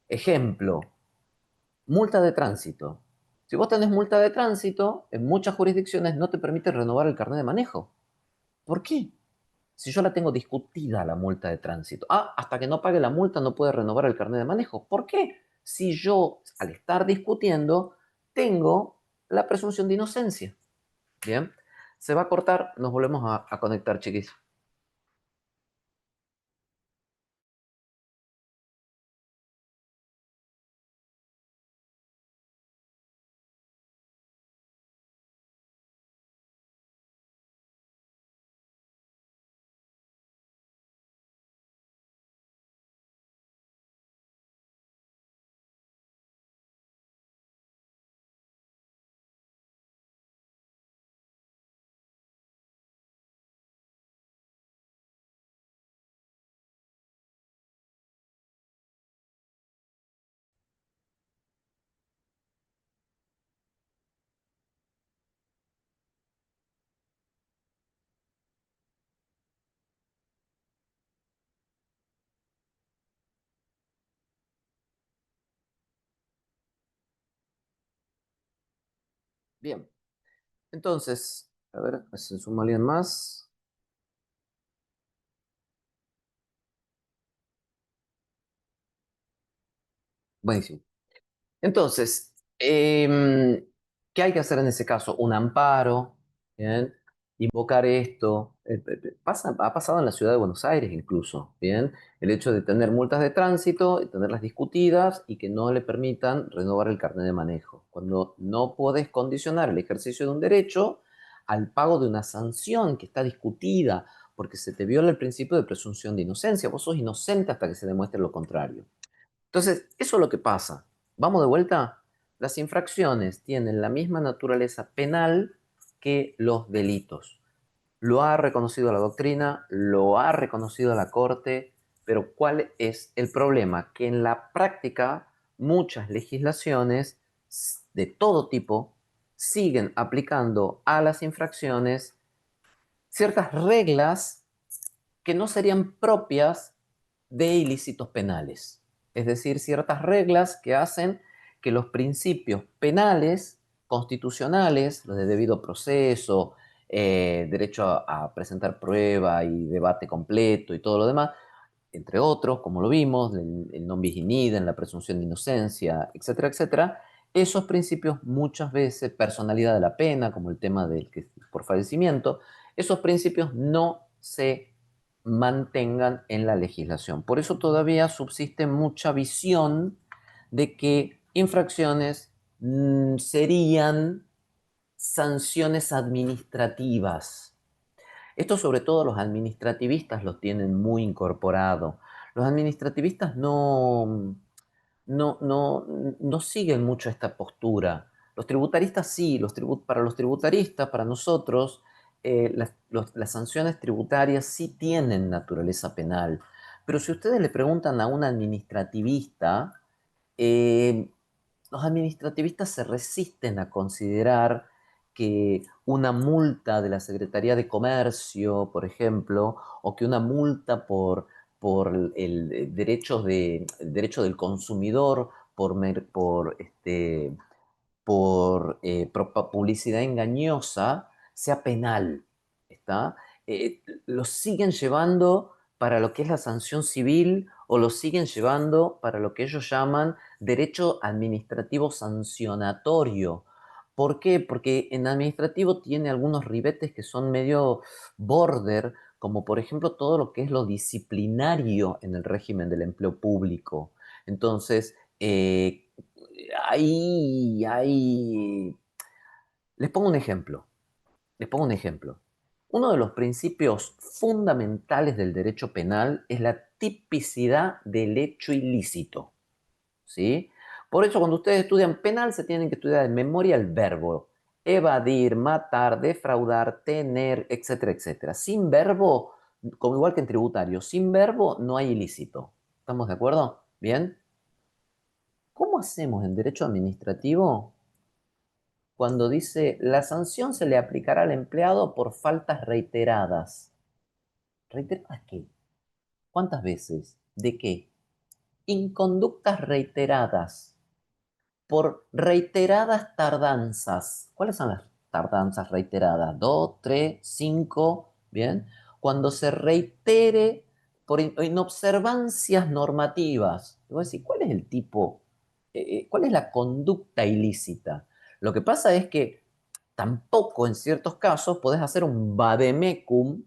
Ejemplo, multa de tránsito. Si vos tenés multa de tránsito, en muchas jurisdicciones no te permite renovar el carnet de manejo. ¿Por qué? Si yo la tengo discutida la multa de tránsito. Ah, hasta que no pague la multa no puede renovar el carnet de manejo. ¿Por qué? Si yo, al estar discutiendo, tengo la presunción de inocencia. Bien, se va a cortar, nos volvemos a conectar, chiquis. Bien, entonces, a ver, ¿se suma alguien más? Buenísimo. Entonces, ¿qué hay que hacer en ese caso? Un amparo, ¿bien? Invocar esto. Ha pasado en la ciudad de Buenos Aires incluso, ¿bien? El hecho de tener multas de tránsito y tenerlas discutidas y que no le permitan renovar el carnet de manejo. Cuando no podés condicionar el ejercicio de un derecho al pago de una sanción que está discutida porque se te viola el principio de presunción de inocencia. Vos sos inocente hasta que se demuestre lo contrario. Entonces, eso es lo que pasa. Vamos de vuelta. Las infracciones tienen la misma naturaleza penal que los delitos. Lo ha reconocido la doctrina, lo ha reconocido la Corte, pero ¿cuál es el problema? Que en la práctica muchas legislaciones de todo tipo siguen aplicando a las infracciones ciertas reglas que no serían propias de ilícitos penales. Es decir, ciertas reglas que hacen que los principios penales, constitucionales, los de debido proceso, derecho a presentar prueba y debate completo y todo lo demás, entre otros, como lo vimos, el non bis in idem, la presunción de inocencia, etcétera, etcétera, esos principios muchas veces, personalidad de la pena, como el tema del que por fallecimiento, esos principios no se mantengan en la legislación. Por eso todavía subsiste mucha visión de que infracciones serían sanciones administrativas. Esto sobre todo los administrativistas lo tienen muy incorporado. Los administrativistas no siguen mucho esta postura. Los tributaristas sí, para los tributaristas, para nosotros, las sanciones tributarias sí tienen naturaleza penal. Pero si ustedes le preguntan a un administrativista, eh, los administrativistas se resisten a considerar que una multa de la Secretaría de Comercio, por ejemplo, o que una multa por el el derecho del consumidor, por publicidad engañosa, sea penal, ¿está? Lo siguen llevando para lo que es la sanción civil o lo siguen llevando para lo que ellos llaman derecho administrativo sancionatorio. ¿Por qué? Porque en administrativo tiene algunos ribetes que son medio border, como por ejemplo todo lo que es lo disciplinario en el régimen del empleo público. Entonces, ahí, les pongo un ejemplo. Les pongo un ejemplo. Uno de los principios fundamentales del derecho penal es la tipicidad del hecho ilícito, ¿sí? Por eso cuando ustedes estudian penal se tienen que estudiar en memoria el verbo evadir, matar, defraudar, tener, etcétera, etcétera. Sin verbo, como igual que en tributario, sin verbo no hay ilícito. ¿Estamos de acuerdo? ¿Bien? ¿Cómo hacemos en derecho administrativo cuando dice la sanción se le aplicará al empleado por faltas reiteradas? ¿Reiteradas qué? ¿Cuántas veces? ¿De qué? Inconductas reiteradas, por reiteradas tardanzas. ¿Cuáles son las tardanzas reiteradas? ¿Dos, tres, cinco? ¿Bien? Cuando se reitere por inobservancias normativas. Te voy a decir, ¿cuál es el tipo, cuál es la conducta ilícita? Lo que pasa es que tampoco en ciertos casos podés hacer un vademecum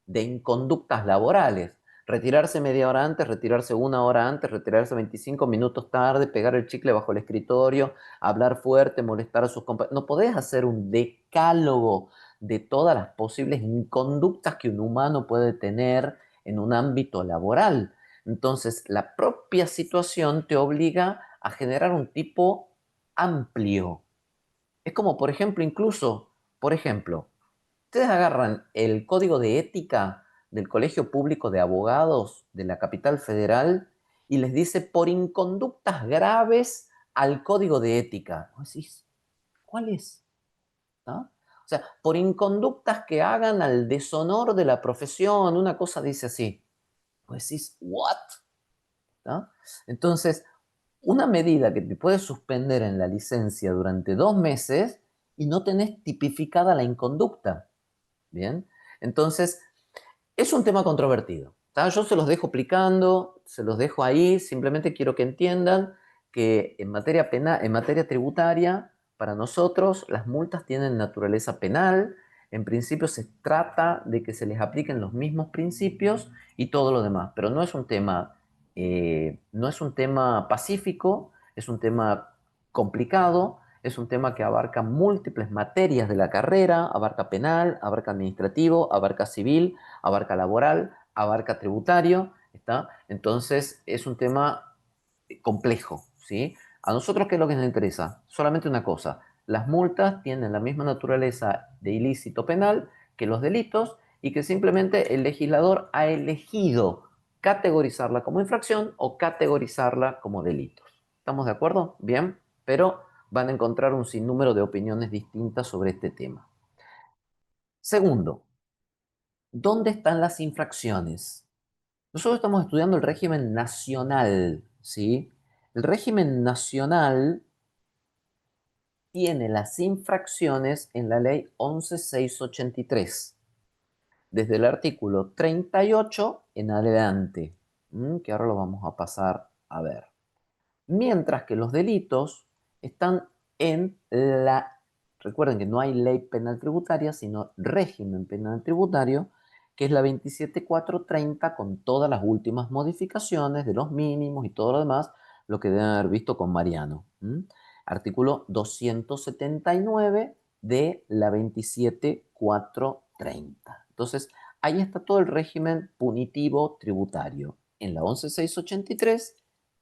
de inconductas laborales. Retirarse media hora antes, retirarse una hora antes, retirarse 25 minutos tarde, pegar el chicle bajo el escritorio, hablar fuerte, molestar a sus compañeros. No podés hacer un decálogo de todas las posibles inconductas que un humano puede tener en un ámbito laboral. Entonces, la propia situación te obliga a generar un tipo amplio. Es como, por ejemplo, incluso, por ejemplo, ustedes agarran el código de ética del Colegio Público de Abogados de la capital federal y les dice por inconductas graves al código de ética. ¿Vos decís, cuál es? ¿No? O sea, por inconductas que hagan al deshonor de la profesión, una cosa dice así. Vos decís, ¿what? ¿No? Entonces, una medida que te puede suspender en la licencia durante 2 meses y no tenés tipificada la inconducta. Bien, entonces es un tema controvertido. ¿Tá? Yo se los dejo aplicando, se los dejo ahí, simplemente quiero que entiendan que en materia penal, en materia tributaria, para nosotros las multas tienen naturaleza penal. En principio se trata de que se les apliquen los mismos principios y todo lo demás, pero no es un tema pacífico, es un tema complicado, es un tema que abarca múltiples materias de la carrera, abarca penal, abarca administrativo, abarca civil, abarca laboral, abarca tributario, ¿está? Entonces es un tema complejo, ¿sí? A nosotros, ¿qué es lo que nos interesa? Solamente una cosa, las multas tienen la misma naturaleza de ilícito penal que los delitos y que simplemente el legislador ha elegido categorizarla como infracción o categorizarla como delitos. ¿Estamos de acuerdo? Bien, pero van a encontrar un sinnúmero de opiniones distintas sobre este tema. Segundo, ¿dónde están las infracciones? Nosotros estamos estudiando el régimen nacional, ¿sí? El régimen nacional tiene las infracciones en la ley 11.683, desde el artículo 38 en adelante, que ahora lo vamos a pasar a ver. Mientras que los delitos están en recuerden que no hay ley penal tributaria, sino régimen penal tributario, que es la 27.430 con todas las últimas modificaciones de los mínimos y todo lo demás, lo que deben haber visto con Mariano. Artículo 279 de la 27.430. Entonces, ahí está todo el régimen punitivo tributario en la 11.683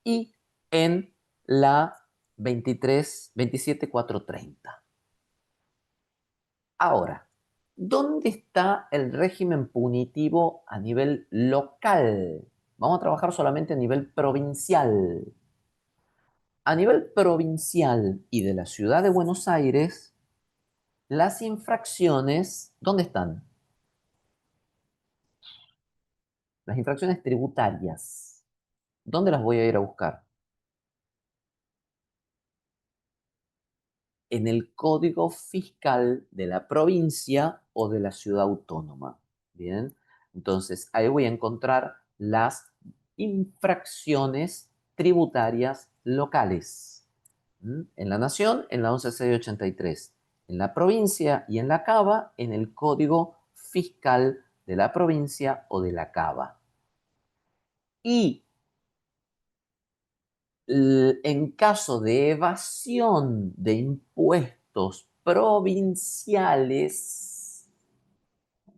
y en la 27.430. Ahora, ¿dónde está el régimen punitivo a nivel local? Vamos a trabajar solamente a nivel provincial. A nivel provincial y de la ciudad de Buenos Aires, las infracciones, ¿dónde están? Las infracciones tributarias. ¿Dónde las voy a ir a buscar? En el código fiscal de la provincia o de la ciudad autónoma. Bien, entonces ahí voy a encontrar las infracciones tributarias locales. En la nación, en la 11.683. En la provincia y en la cava, en el código fiscal de la provincia o de la cava. Y en caso de evasión de impuestos provinciales,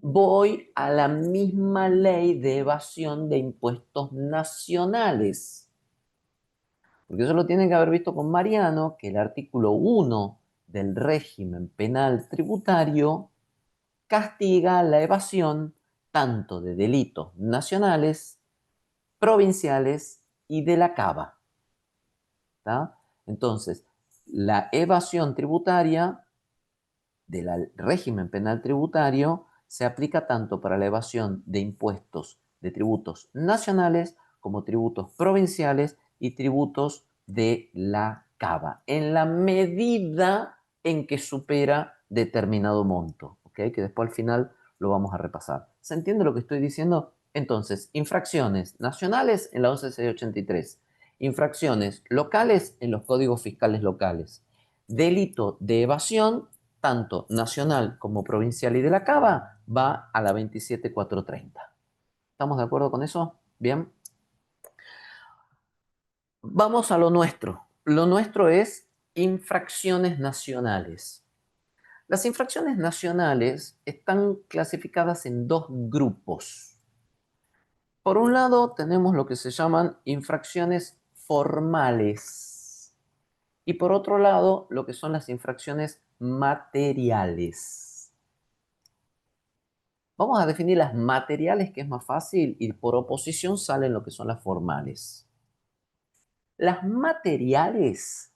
voy a la misma ley de evasión de impuestos nacionales. Porque eso lo tienen que haber visto con Mariano, que el artículo 1 del régimen penal tributario castiga la evasión tanto de delitos nacionales, provinciales y de la cava. ¿Tá? Entonces, la evasión tributaria del régimen penal tributario se aplica tanto para la evasión de impuestos de tributos nacionales como tributos provinciales y tributos de la cava, en la medida en que supera determinado monto, ¿ok? Que después al final lo vamos a repasar. ¿Se entiende lo que estoy diciendo? Entonces, infracciones nacionales en la 11.683, infracciones locales en los códigos fiscales locales, delito de evasión tanto nacional como provincial y de la cava, va a la 27.430. ¿Estamos de acuerdo con eso? Bien. Vamos a lo nuestro. Lo nuestro es infracciones nacionales. Las infracciones nacionales están clasificadas en dos grupos. Por un lado, tenemos lo que se llaman infracciones formales. Y por otro lado, lo que son las infracciones materiales. Vamos a definir las materiales, que es más fácil, y por oposición salen lo que son las formales. Las materiales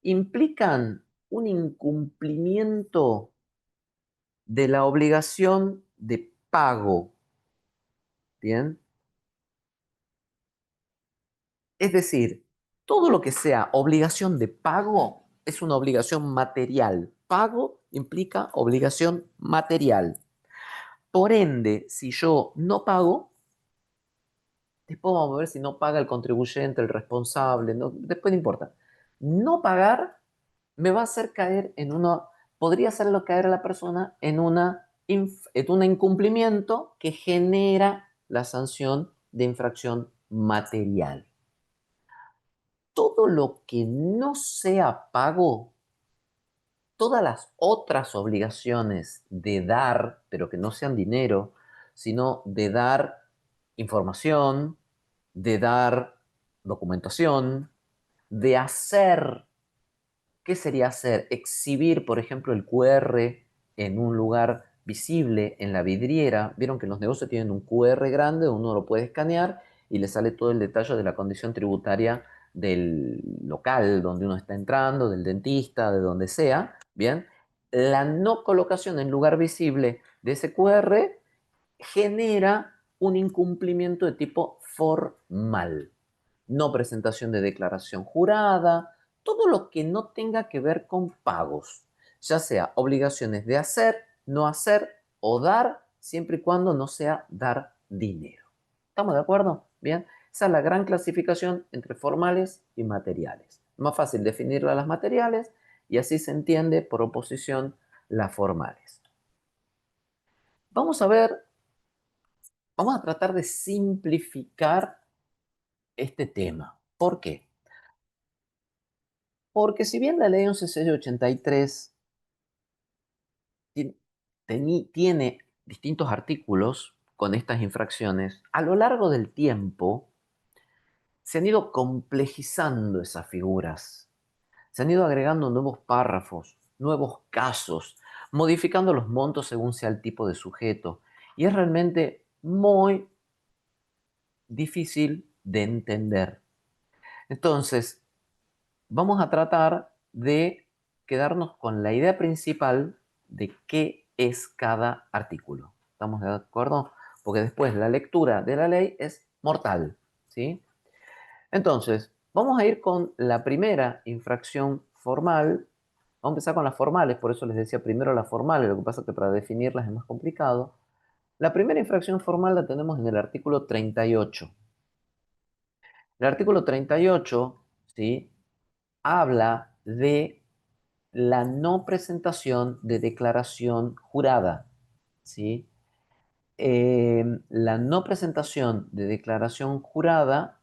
implican un incumplimiento de la obligación de pago. ¿Bien? Es decir, todo lo que sea obligación de pago es una obligación material. Pago implica obligación material. Por ende, si yo no pago, después vamos a ver si no paga el contribuyente, el responsable, no, después no importa. No pagar me va a hacer caer en podría hacerlo caer a la persona en en un incumplimiento que genera la sanción de infracción material. Todo lo que no sea pago, todas las otras obligaciones de dar, pero que no sean dinero, sino de dar información, de dar documentación, de hacer. ¿Qué sería hacer? Exhibir, por ejemplo, el QR en un lugar visible en la vidriera. Vieron que los negocios tienen un QR grande, uno lo puede escanear y le sale todo el detalle de la condición tributaria del local donde uno está entrando, del dentista, de donde sea. Bien, la no colocación en lugar visible de ese QR genera un incumplimiento de tipo formal. No presentación de declaración jurada, todo lo que no tenga que ver con pagos, ya sea obligaciones de hacer, no hacer o dar, siempre y cuando no sea dar dinero. ¿Estamos de acuerdo? Bien, esa es la gran clasificación entre formales y materiales. Más fácil definirla las materiales y así se entiende por oposición las formales. Vamos a tratar de simplificar este tema. ¿Por qué? Porque si bien la ley 11.683 tiene distintos artículos con estas infracciones, a lo largo del tiempo se han ido complejizando esas figuras, se han ido agregando nuevos párrafos, nuevos casos, modificando los montos según sea el tipo de sujeto. Y es realmente muy difícil de entender. Entonces, vamos a tratar de quedarnos con la idea principal de qué es cada artículo. ¿Estamos de acuerdo? Porque después la lectura de la ley es mortal, ¿sí? Entonces, vamos a ir con la primera infracción formal. Vamos a empezar con las formales, por eso les decía primero las formales, lo que pasa es que para definirlas es más complicado. La primera infracción formal la tenemos en el artículo 38. El artículo 38, ¿sí?, habla de la no presentación de declaración jurada, ¿sí? La no presentación de declaración jurada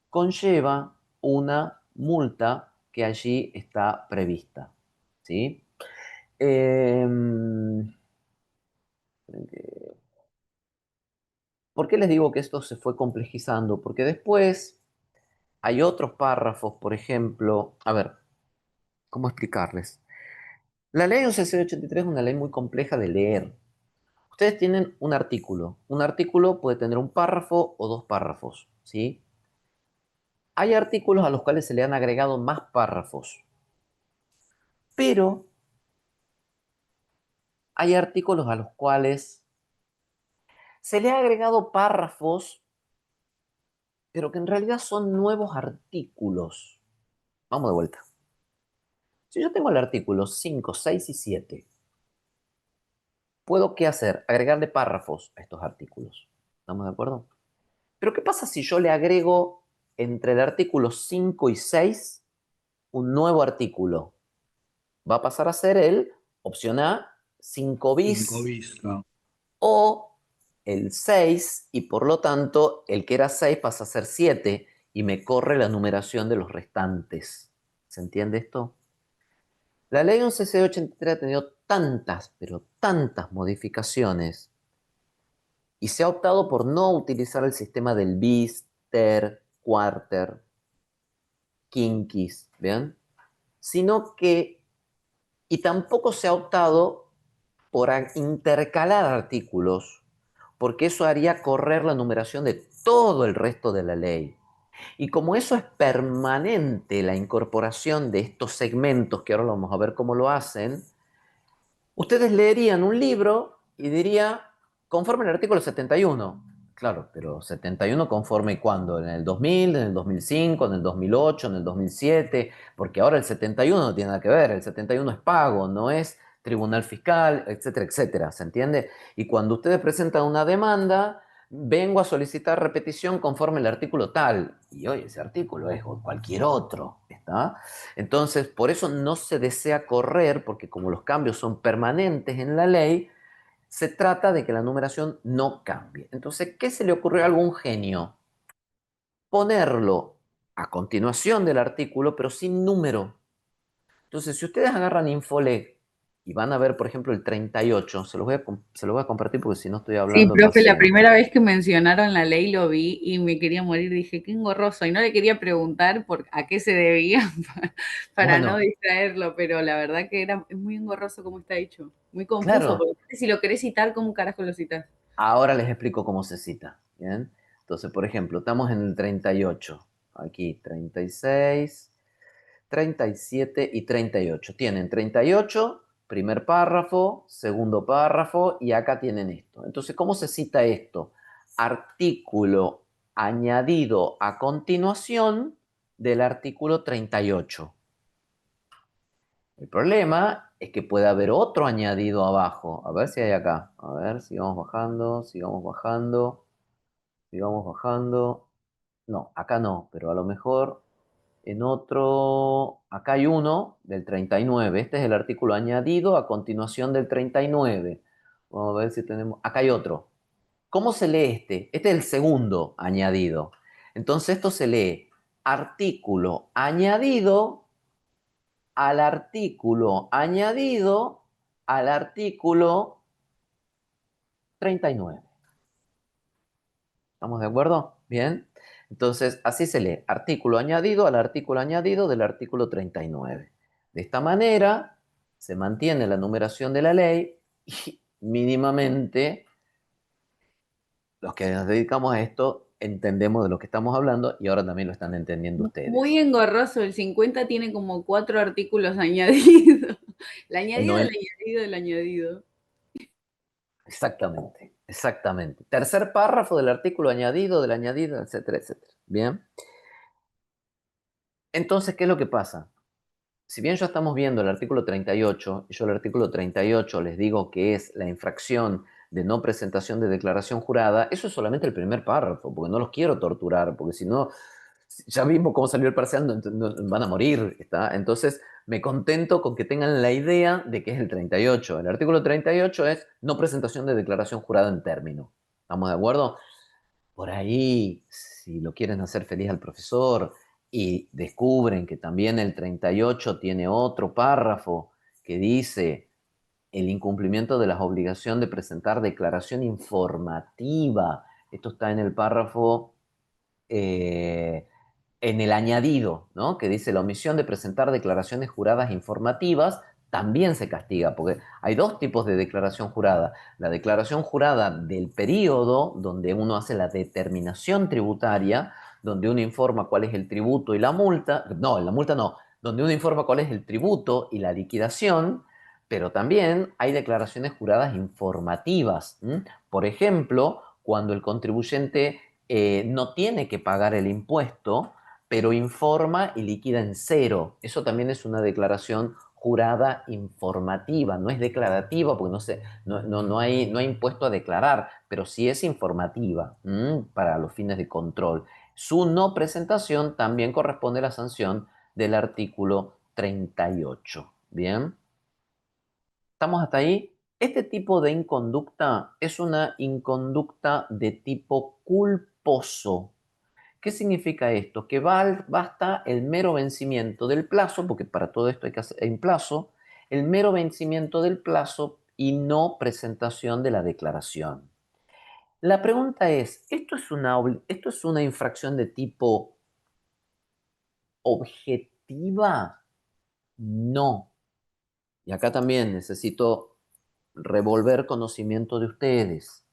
conlleva una multa que allí está prevista, ¿sí? Eh, ¿Por qué les digo que esto se fue complejizando? Porque después hay otros párrafos, por ejemplo, a ver, ¿cómo explicarles? La ley 11.683 es una ley muy compleja de leer. Ustedes tienen un artículo. Un artículo puede tener un párrafo o dos párrafos, ¿sí? Hay artículos a los cuales se le han agregado más párrafos, pero hay artículos a los cuales se le ha agregado párrafos, pero que en realidad son nuevos artículos. Vamos de vuelta. Si yo tengo el artículo 5, 6 y 7, ¿puedo qué hacer? Agregarle párrafos a estos artículos. ¿Estamos de acuerdo? Pero ¿qué pasa si yo le agrego entre el artículo 5 y 6 un nuevo artículo? Va a pasar a ser el, opción A, 5 bis
5 bis, claro.
o el 6 y por lo tanto el que era 6 pasa a ser 7 y me corre la numeración de los restantes. ¿Se entiende esto? La ley 11.683 ha tenido tantas, pero tantas modificaciones y se ha optado por no utilizar el sistema del bis, ter, quarter, quinquis, ¿vean? Sino que, y tampoco se ha optado por intercalar artículos, porque eso haría correr la numeración de todo el resto de la ley. Y como eso es permanente, la incorporación de estos segmentos, que ahora vamos a ver cómo lo hacen, ustedes leerían un libro y diría, conforme el artículo 71. Claro, pero 71 conforme cuándo, en el 2000, en el 2005, en el 2008, en el 2007, porque ahora el 71 no tiene nada que ver, el 71 es pago, no es tribunal fiscal, etcétera, etcétera, ¿se entiende? Y cuando ustedes presentan una demanda, vengo a solicitar repetición conforme el artículo tal, y hoy ese artículo es cualquier otro, ¿está? Entonces, por eso no se desea correr, porque como los cambios son permanentes en la ley, se trata de que la numeración no cambie. Entonces, ¿qué se le ocurrió a algún genio? Ponerlo a continuación del artículo, pero sin número. Entonces, si ustedes agarran Infoleg y van a ver, por ejemplo, el 38, se los voy a compartir porque si no estoy
Sí,
hablando en
profe, la
vacío.
primera vez que mencionaron la ley lo vi y me quería morir. Dije, qué engorroso. Y no le quería preguntar a qué se debía para no
Bueno,
distraerlo, pero la verdad que es muy engorroso como está hecho. Muy confuso,
claro,
porque si lo querés citar, ¿cómo carajo lo citas?
ahora les explico cómo se cita. ¿Bien? Entonces, por ejemplo, estamos en el 38. Aquí, 36. 37 y 38. Tienen 38, primer párrafo, segundo párrafo, y acá tienen esto. Entonces, ¿cómo se cita esto? Artículo añadido a continuación del artículo 38. El problema es que puede haber otro añadido abajo. A ver si hay acá. A ver, sigamos bajando, sigamos bajando, sigamos bajando. No, acá no, pero a lo mejor en otro, acá hay uno del 39. Este es el artículo añadido a continuación del 39. Vamos a ver si tenemos, acá hay otro. ¿Cómo se lee este? Este es el segundo añadido. Entonces esto se lee artículo añadido al artículo añadido al artículo 39. ¿Estamos de acuerdo? Bien. Entonces, así se lee, artículo añadido al artículo añadido del artículo 39. De esta manera, se mantiene la numeración de la ley y mínimamente los que nos dedicamos a esto entendemos de lo que estamos hablando y ahora también lo están entendiendo
Muy
ustedes.
engorroso. El 50 tiene como 4 artículos añadidos. El añadido
No,
del añadido del añadido.
exactamente, exactamente. Tercer párrafo del añadido, etcétera, etcétera. Bien. Entonces, ¿qué es lo que pasa? Si bien ya estamos viendo el artículo 38, y yo el artículo 38 les digo que es la infracción de no presentación de declaración jurada, eso es solamente el primer párrafo, porque no los quiero torturar, porque si no, ya vimos cómo salió el parcial, van a morir, ¿está? Entonces, me contento con que tengan la idea de que es el 38. El artículo 38 es no presentación de declaración jurada en término. ¿Estamos de acuerdo? Por ahí, si lo quieren hacer feliz al profesor y descubren que también el 38 tiene otro párrafo que dice el incumplimiento de la obligación de presentar declaración informativa. Esto está en el párrafo, en el añadido, ¿no? Que dice la omisión de presentar declaraciones juradas informativas también se castiga, porque hay dos tipos de declaración jurada. La declaración jurada del periodo, donde uno hace la determinación tributaria, donde uno informa cuál es el tributo y la multa, no, la multa no, donde uno informa cuál es el tributo y la liquidación, pero también hay declaraciones juradas informativas. Por ejemplo, cuando el contribuyente no tiene que pagar el impuesto, pero informa y liquida en cero. Eso también es una declaración jurada informativa, no es declarativa porque no hay impuesto a declarar, pero sí es informativa para los fines de control. Su no presentación también corresponde a la sanción del artículo 38. Bien, ¿estamos hasta ahí? Este tipo de inconducta es una inconducta de tipo culposo. ¿Qué significa esto? Que basta el mero vencimiento del plazo, porque para todo esto hay que hacer un plazo, el mero vencimiento del plazo y no presentación de la declaración. La pregunta es, ¿esto es una infracción de tipo objetiva? No. Y acá también necesito revolver conocimiento de ustedes.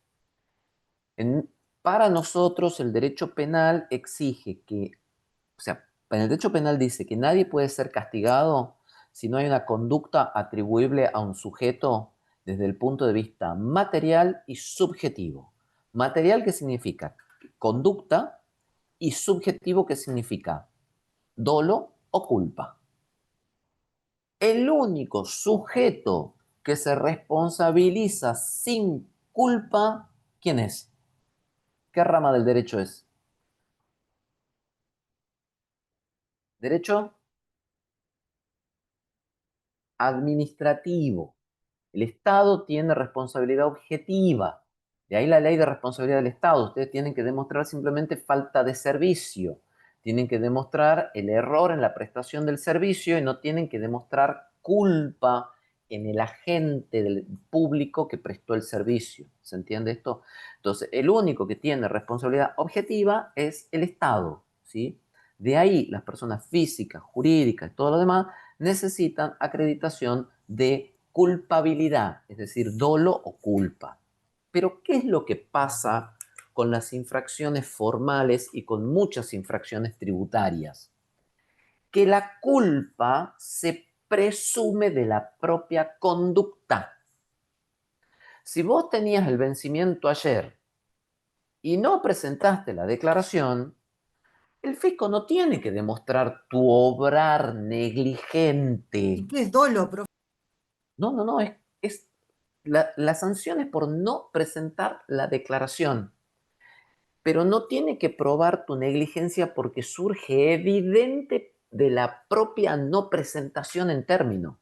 Para nosotros el derecho penal exige que, o sea, en el derecho penal dice que nadie puede ser castigado si no hay una conducta atribuible a un sujeto desde el punto de vista material y subjetivo. Material, ¿qué significa? Conducta, y subjetivo, ¿qué significa? Dolo o culpa. El único sujeto que se responsabiliza sin culpa, ¿quién es? ¿Qué rama del derecho es? Derecho administrativo. El Estado tiene responsabilidad objetiva. De ahí la ley de responsabilidad del Estado. Ustedes tienen que demostrar simplemente falta de servicio. Tienen que demostrar el error en la prestación del servicio y no tienen que demostrar culpa en el agente del público que prestó el servicio. ¿Se entiende esto? Entonces, el único que tiene responsabilidad objetiva es el Estado, ¿sí? De ahí las personas físicas, jurídicas y todo lo demás necesitan acreditación de culpabilidad, es decir, dolo o culpa. Pero, ¿qué es lo que pasa con las infracciones formales y con muchas infracciones tributarias? Que la culpa se presume de la propia conducta. Si vos tenías el vencimiento ayer y no presentaste la declaración, el fisco no tiene que demostrar tu obrar negligente.
¿Y qué es dolo, profe?
No, la sanción es por no presentar la declaración, pero no tiene que probar tu negligencia porque surge evidente de la propia no presentación en término.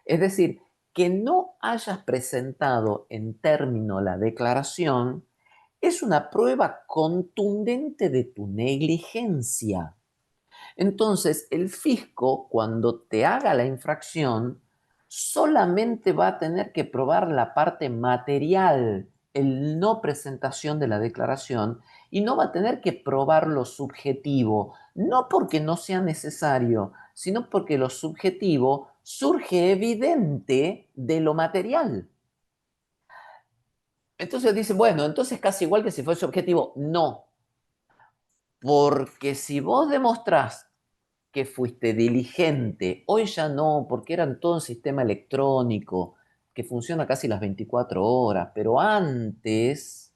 Es decir, que no hayas presentado en término la declaración es una prueba contundente de tu negligencia. Entonces, el fisco, cuando te haga la infracción, solamente va a tener que probar la parte material, el no presentación de la declaración, y no va a tener que probar lo subjetivo, no porque no sea necesario, sino porque lo subjetivo surge evidente de lo material. Entonces dicen, bueno, entonces casi igual que si fuese objetivo. No, porque si vos demostrás que fuiste diligente, hoy ya no, porque eran todo un sistema electrónico que funciona casi las 24 horas, pero antes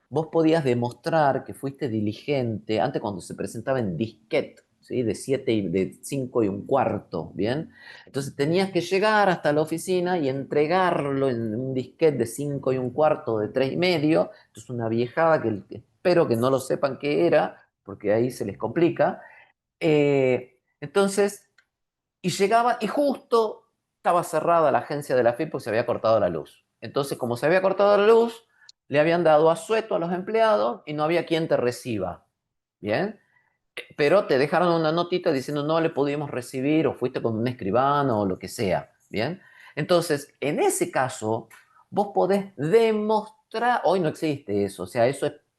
vos podías demostrar que fuiste diligente, antes cuando se presentaba en disquete, ¿sí? De 7 y de 5 y un cuarto, ¿bien? Entonces tenías que llegar hasta la oficina y entregarlo en un disquete de 5 y un cuarto, de 3 y medio, entonces una viejada que espero que no lo sepan qué era, porque ahí se les complica. Entonces, y llegaba y justo estaba cerrada la agencia de la FIP porque se había cortado la luz. Entonces, como se había cortado la luz, le habían dado asueto a los empleados y no había quien te reciba. ¿Bien? Pero te dejaron una notita diciendo no le pudimos recibir o fuiste con un escribano o lo que sea. ¿Bien? Entonces, en ese caso, vos podés demostrar, hoy no existe eso, o sea,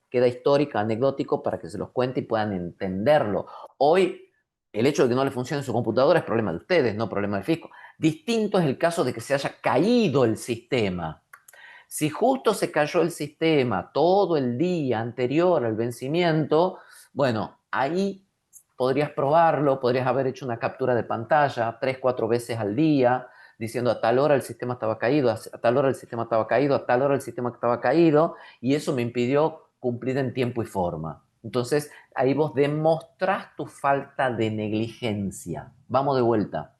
queda histórico, anecdótico para que se los cuente y puedan entenderlo. Hoy, el hecho de que no le funcione su computadora es problema de ustedes, no problema del fisco. Distinto es el caso de que se haya caído el sistema. Si justo se cayó el sistema todo el día anterior al vencimiento, bueno, ahí podrías probarlo, podrías haber hecho una captura de pantalla 3, 4 veces al día, diciendo a tal hora el sistema estaba caído, a tal hora el sistema estaba caído, a tal hora el sistema estaba caído, y eso me impidió cumplir en tiempo y forma. Entonces, ahí vos demostrás tu falta de negligencia. Vamos de vuelta.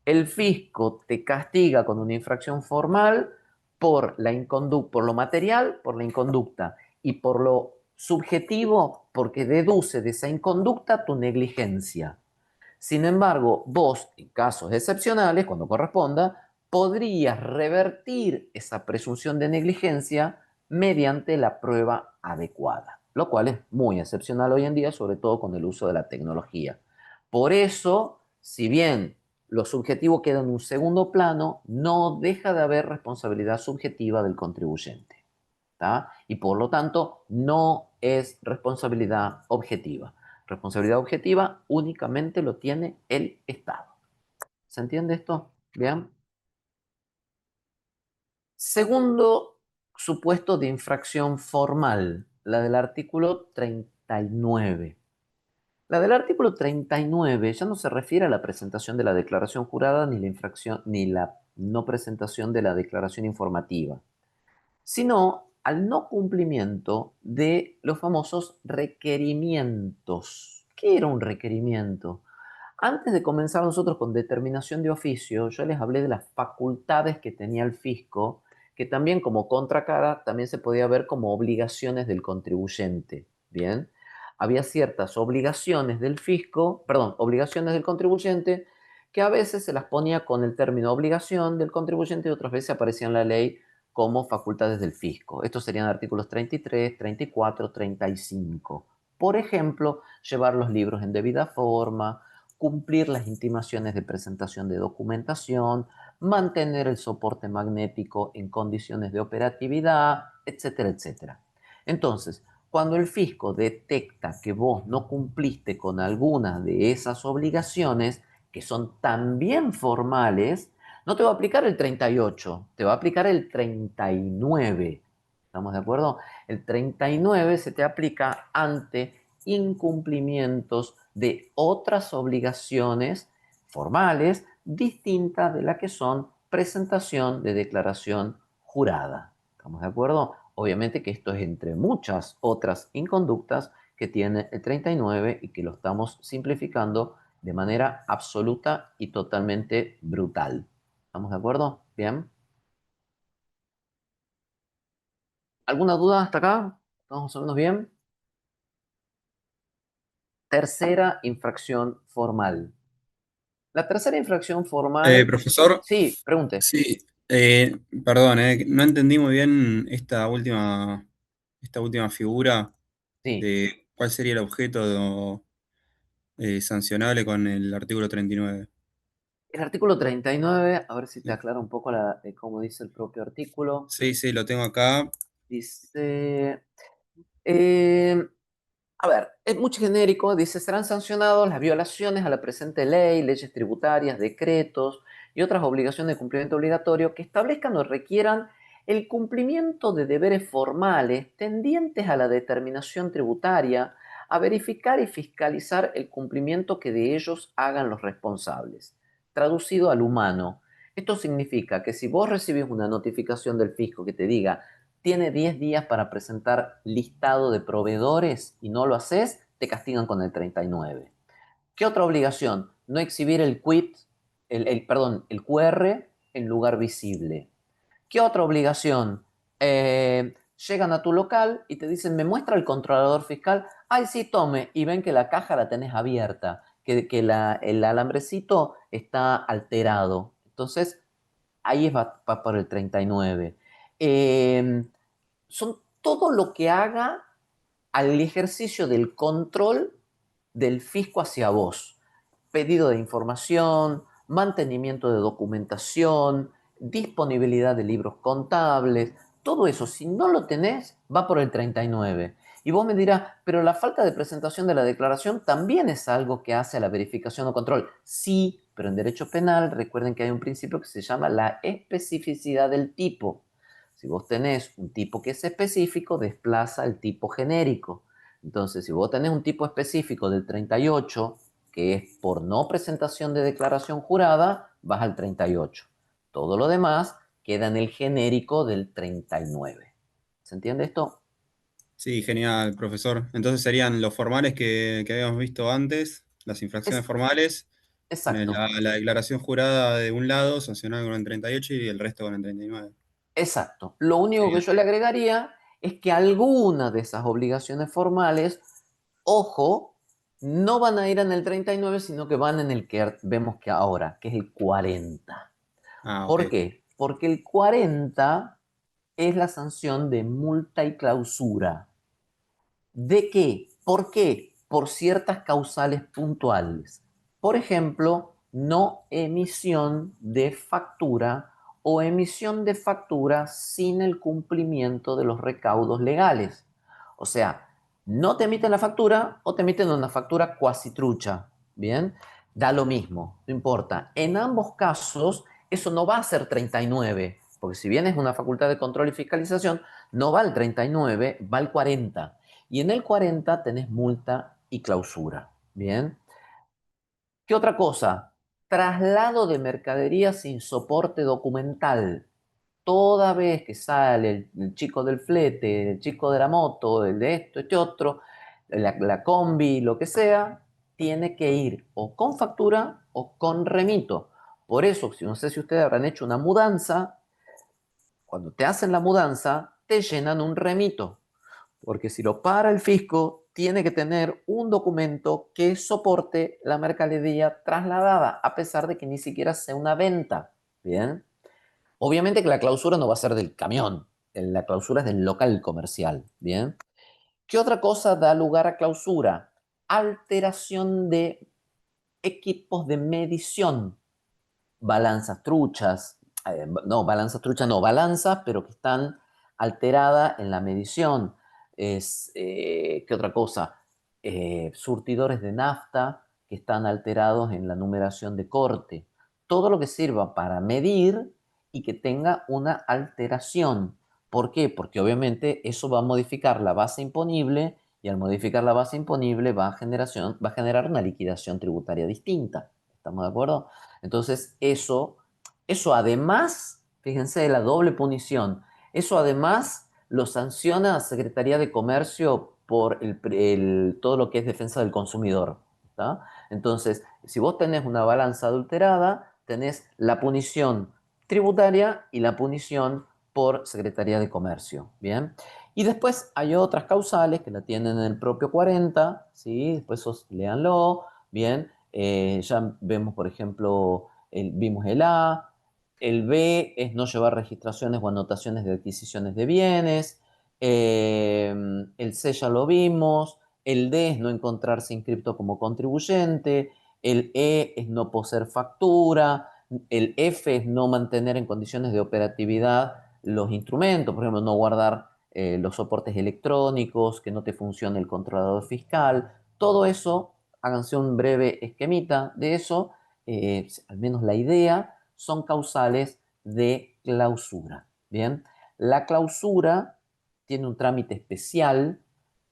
El fisco te castiga con una infracción formal por lo material, por la inconducta, y por lo subjetivo, porque deduce de esa inconducta tu negligencia. Sin embargo, vos, en casos excepcionales, cuando corresponda, podrías revertir esa presunción de negligencia mediante la prueba adecuada, lo cual es muy excepcional hoy en día, sobre todo con el uso de la tecnología. Por eso, si bien lo subjetivo queda en un segundo plano, no deja de haber responsabilidad subjetiva del contribuyente, ¿tá? Y por lo tanto, no es responsabilidad objetiva. Responsabilidad objetiva únicamente lo tiene el Estado. ¿Se entiende esto? Bien. Segundo supuesto de infracción formal, la del artículo 39. La del artículo 39 ya no se refiere a la presentación de la declaración jurada ni la infracción ni la no presentación de la declaración informativa, sino al no cumplimiento de los famosos requerimientos. ¿Qué era un requerimiento? Antes de comenzar nosotros con determinación de oficio, yo les hablé de las facultades que tenía el fisco, que también como contracara también se podía ver como obligaciones del contribuyente. Bien, había ciertas obligaciones del fisco, perdón, obligaciones del contribuyente, que a veces se las ponía con el término obligación del contribuyente y otras veces aparecía en la ley como facultades del fisco. Estos serían artículos 33, 34, 35. Por ejemplo, llevar los libros en debida forma, cumplir las intimaciones de presentación de documentación, mantener el soporte magnético en condiciones de operatividad, etcétera, etcétera. Entonces, cuando el fisco detecta que vos no cumpliste con alguna de esas obligaciones, que son también formales, no te va a aplicar el 38, te va a aplicar el 39. ¿Estamos de acuerdo? El 39 se te aplica ante incumplimientos de otras obligaciones formales distintas de la que son presentación de declaración jurada. ¿Estamos de acuerdo? Obviamente que esto es entre muchas otras inconductas que tiene el 39 y que lo estamos simplificando de manera absoluta y totalmente brutal. ¿Estamos de acuerdo? Bien. ¿Alguna duda hasta acá? ¿Estamos más o menos bien? Tercera infracción formal. La tercera infracción formal,
Profesor,
sí, pregunte.
sí, perdón, no entendí muy bien esta última figura
Sí,
de cuál sería el objeto sancionable con el artículo 39.
el artículo 39, a ver si te
Sí,
aclaro un poco cómo dice el propio artículo.
sí, sí, lo tengo acá.
Dice, eh, a ver, es muy genérico, dice, serán sancionados las violaciones a la presente ley, leyes tributarias, decretos y otras obligaciones de cumplimiento obligatorio que establezcan o requieran el cumplimiento de deberes formales tendientes a la determinación tributaria, a verificar y fiscalizar el cumplimiento que de ellos hagan los responsables. Traducido al humano, esto significa que si vos recibís una notificación del fisco que te diga tiene 10 días para presentar listado de proveedores y no lo haces, te castigan con el 39. ¿Qué otra obligación? No exhibir el quit, perdón, el QR en lugar visible. ¿Qué otra obligación? Llegan a tu local y te dicen, me muestra el controlador fiscal. Ay, sí, tome. Y ven que la caja la tenés abierta, que el alambrecito está alterado. Entonces, ahí va por el 39. Son todo lo que haga al ejercicio del control del fisco hacia vos. Pedido de información, mantenimiento de documentación, disponibilidad de libros contables, todo eso, si no lo tenés, va por el 39. Y vos me dirás, pero la falta de presentación de la declaración también es algo que hace a la verificación o control. Sí, pero en derecho penal recuerden que hay un principio que se llama la especificidad del tipo. Si vos tenés un tipo que es específico, desplaza el tipo genérico. Entonces, si vos tenés un tipo específico del 38, que es por no presentación de declaración jurada, vas al 38. Todo lo demás queda en el genérico del 39. ¿Se entiende esto?
Sí, genial, profesor. Entonces serían los formales que habíamos visto antes, las infracciones
Es,
formales,
exacto,
la declaración jurada de un lado, sancionada con el 38 y el resto con el 39.
exacto. Lo único que
Genial.
yo le agregaría es que alguna de esas obligaciones formales, ojo, no van a ir en el 39, sino que van en el que vemos que ahora, que es el 40.
Ah, ok.
¿Por qué? Porque el 40 es la sanción de multa y clausura. ¿De qué? ¿Por qué? Por ciertas causales puntuales. Por ejemplo, no emisión de factura o emisión de factura sin el cumplimiento de los recaudos legales. O sea, no te emiten la factura o te emiten una factura cuasi trucha. Bien, da lo mismo, no importa. En ambos casos, eso no va a ser 39, porque si bien es una facultad de control y fiscalización, no va al 39, va al 40. Y en el 40 tenés multa y clausura. Bien. ¿Qué otra cosa? Traslado de mercadería sin soporte documental. toda vez que sale el chico del flete, el chico de la moto, el de esto, este otro, la combi, lo que sea, tiene que ir o con factura o con remito. Por eso, no sé si ustedes habrán hecho una mudanza, cuando te hacen la mudanza, te llenan un remito, porque si lo para el fisco, tiene que tener un documento que soporte la mercadería trasladada, a pesar de que ni siquiera sea una venta. Bien. Obviamente que la clausura no va a ser del camión, la clausura es del local comercial. Bien. ¿Qué otra cosa da lugar a clausura? Alteración de equipos de medición, balanzas truchas, no, balanzas, pero que están alteradas en la medición. ¿Qué otra cosa? Surtidores de nafta que están alterados en la numeración de corte. Todo lo que sirva para medir y que tenga una alteración. ¿Por qué? Porque obviamente eso va a modificar la base imponible y al modificar la base imponible va a generar una liquidación tributaria distinta. ¿Estamos de acuerdo? Entonces, eso además, fíjense de la doble punición, eso además lo sanciona a Secretaría de Comercio por todo lo que es defensa del consumidor. ¿Tá? Entonces, si vos tenés una balanza adulterada, tenés la punición tributaria y la punición por Secretaría de Comercio. ¿Bien? Y después hay otras causales que la tienen en el propio 40, ¿sí? Después léanlo, ¿bien? Ya vemos, por ejemplo, vimos el A, el B es no llevar registraciones o anotaciones de adquisiciones de bienes, el C ya lo vimos, el D es no encontrarse inscripto como contribuyente, el E es no poseer factura, el F es no mantener en condiciones de operatividad los instrumentos, por ejemplo, no guardar los soportes electrónicos, que no te funcione el controlador fiscal, todo eso, háganse un breve esquemita de eso, al menos la idea, son causales de clausura. Bien, la clausura tiene un trámite especial,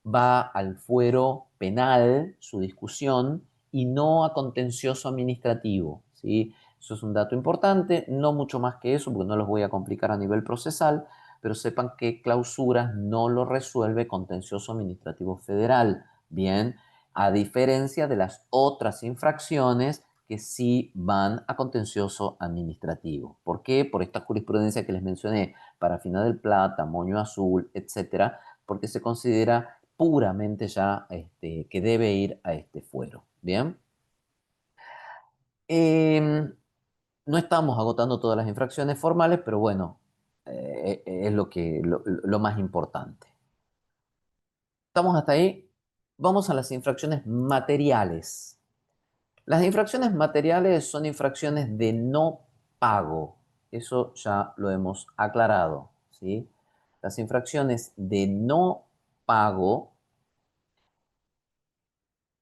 va al fuero penal, su discusión, y no a contencioso administrativo. ¿Sí? Eso es un dato importante, no mucho más que eso, porque no los voy a complicar a nivel procesal, pero sepan que clausuras no lo resuelve contencioso administrativo federal. Bien, a diferencia de las otras infracciones que sí van a contencioso administrativo. ¿Por qué? Por esta jurisprudencia que les mencioné, Parafina del Plata, Moño Azul, etcétera, porque se considera puramente ya que debe ir a este fuero. Bien. No estamos agotando todas las infracciones formales, pero bueno, es lo más importante. ¿Estamos hasta ahí? Vamos a las infracciones materiales. Las infracciones materiales son infracciones de no pago. Eso ya lo hemos aclarado, ¿sí? Las infracciones de no pago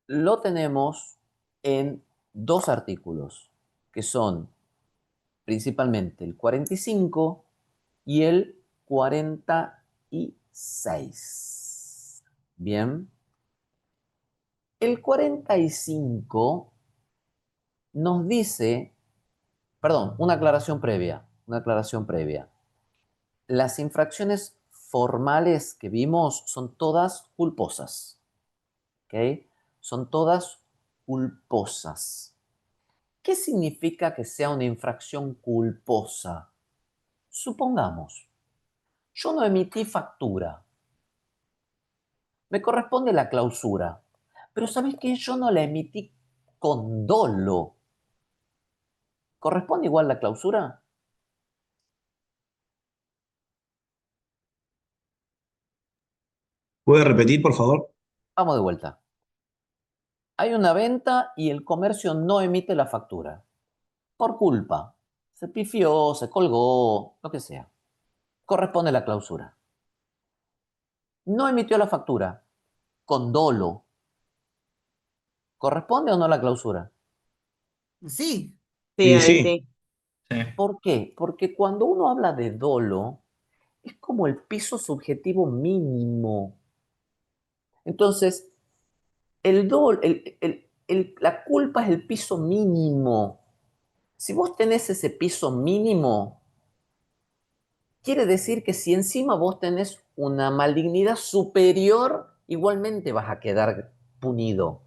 lo tenemos en dos artículos, que son principalmente el 45 y el 46. Bien. El 45 nos dice, perdón, una aclaración previa. Las infracciones formales que vimos son todas culposas, ¿ok? Son todas culposas. ¿Qué significa que sea una infracción culposa? Supongamos, yo no emití factura, me corresponde la clausura, pero ¿sabes qué? Yo no la emití con dolo. ¿Corresponde igual la clausura?
¿Puede repetir, por favor?
Vamos de vuelta. Hay una venta y el comercio no emite la factura. Por culpa. Se pifió, se colgó, lo que sea. Corresponde la clausura. No emitió la factura. Con dolo. ¿Corresponde o no la clausura?
Sí,
Sí,
Y
ahí
sí,
sí.
sí.
¿Por qué? Porque cuando uno habla de dolo, es como el piso subjetivo mínimo. Entonces, la culpa es el piso mínimo. Si vos tenés ese piso mínimo, quiere decir que si encima vos tenés una malignidad superior, igualmente vas a quedar punido.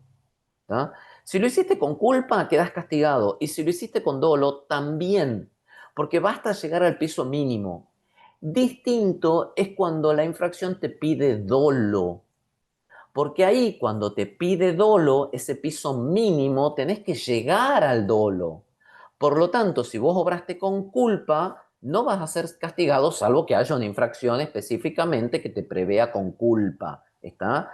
¿Tá? Si lo hiciste con culpa, quedás castigado. Y si lo hiciste con dolo, también. Porque basta llegar al piso mínimo. Distinto es cuando la infracción te pide dolo. Porque ahí, cuando te pide dolo, ese piso mínimo, tenés que llegar al dolo. Por lo tanto, si vos obraste con culpa, no vas a ser castigado, salvo que haya una infracción específicamente que te prevea con culpa. ¿Está?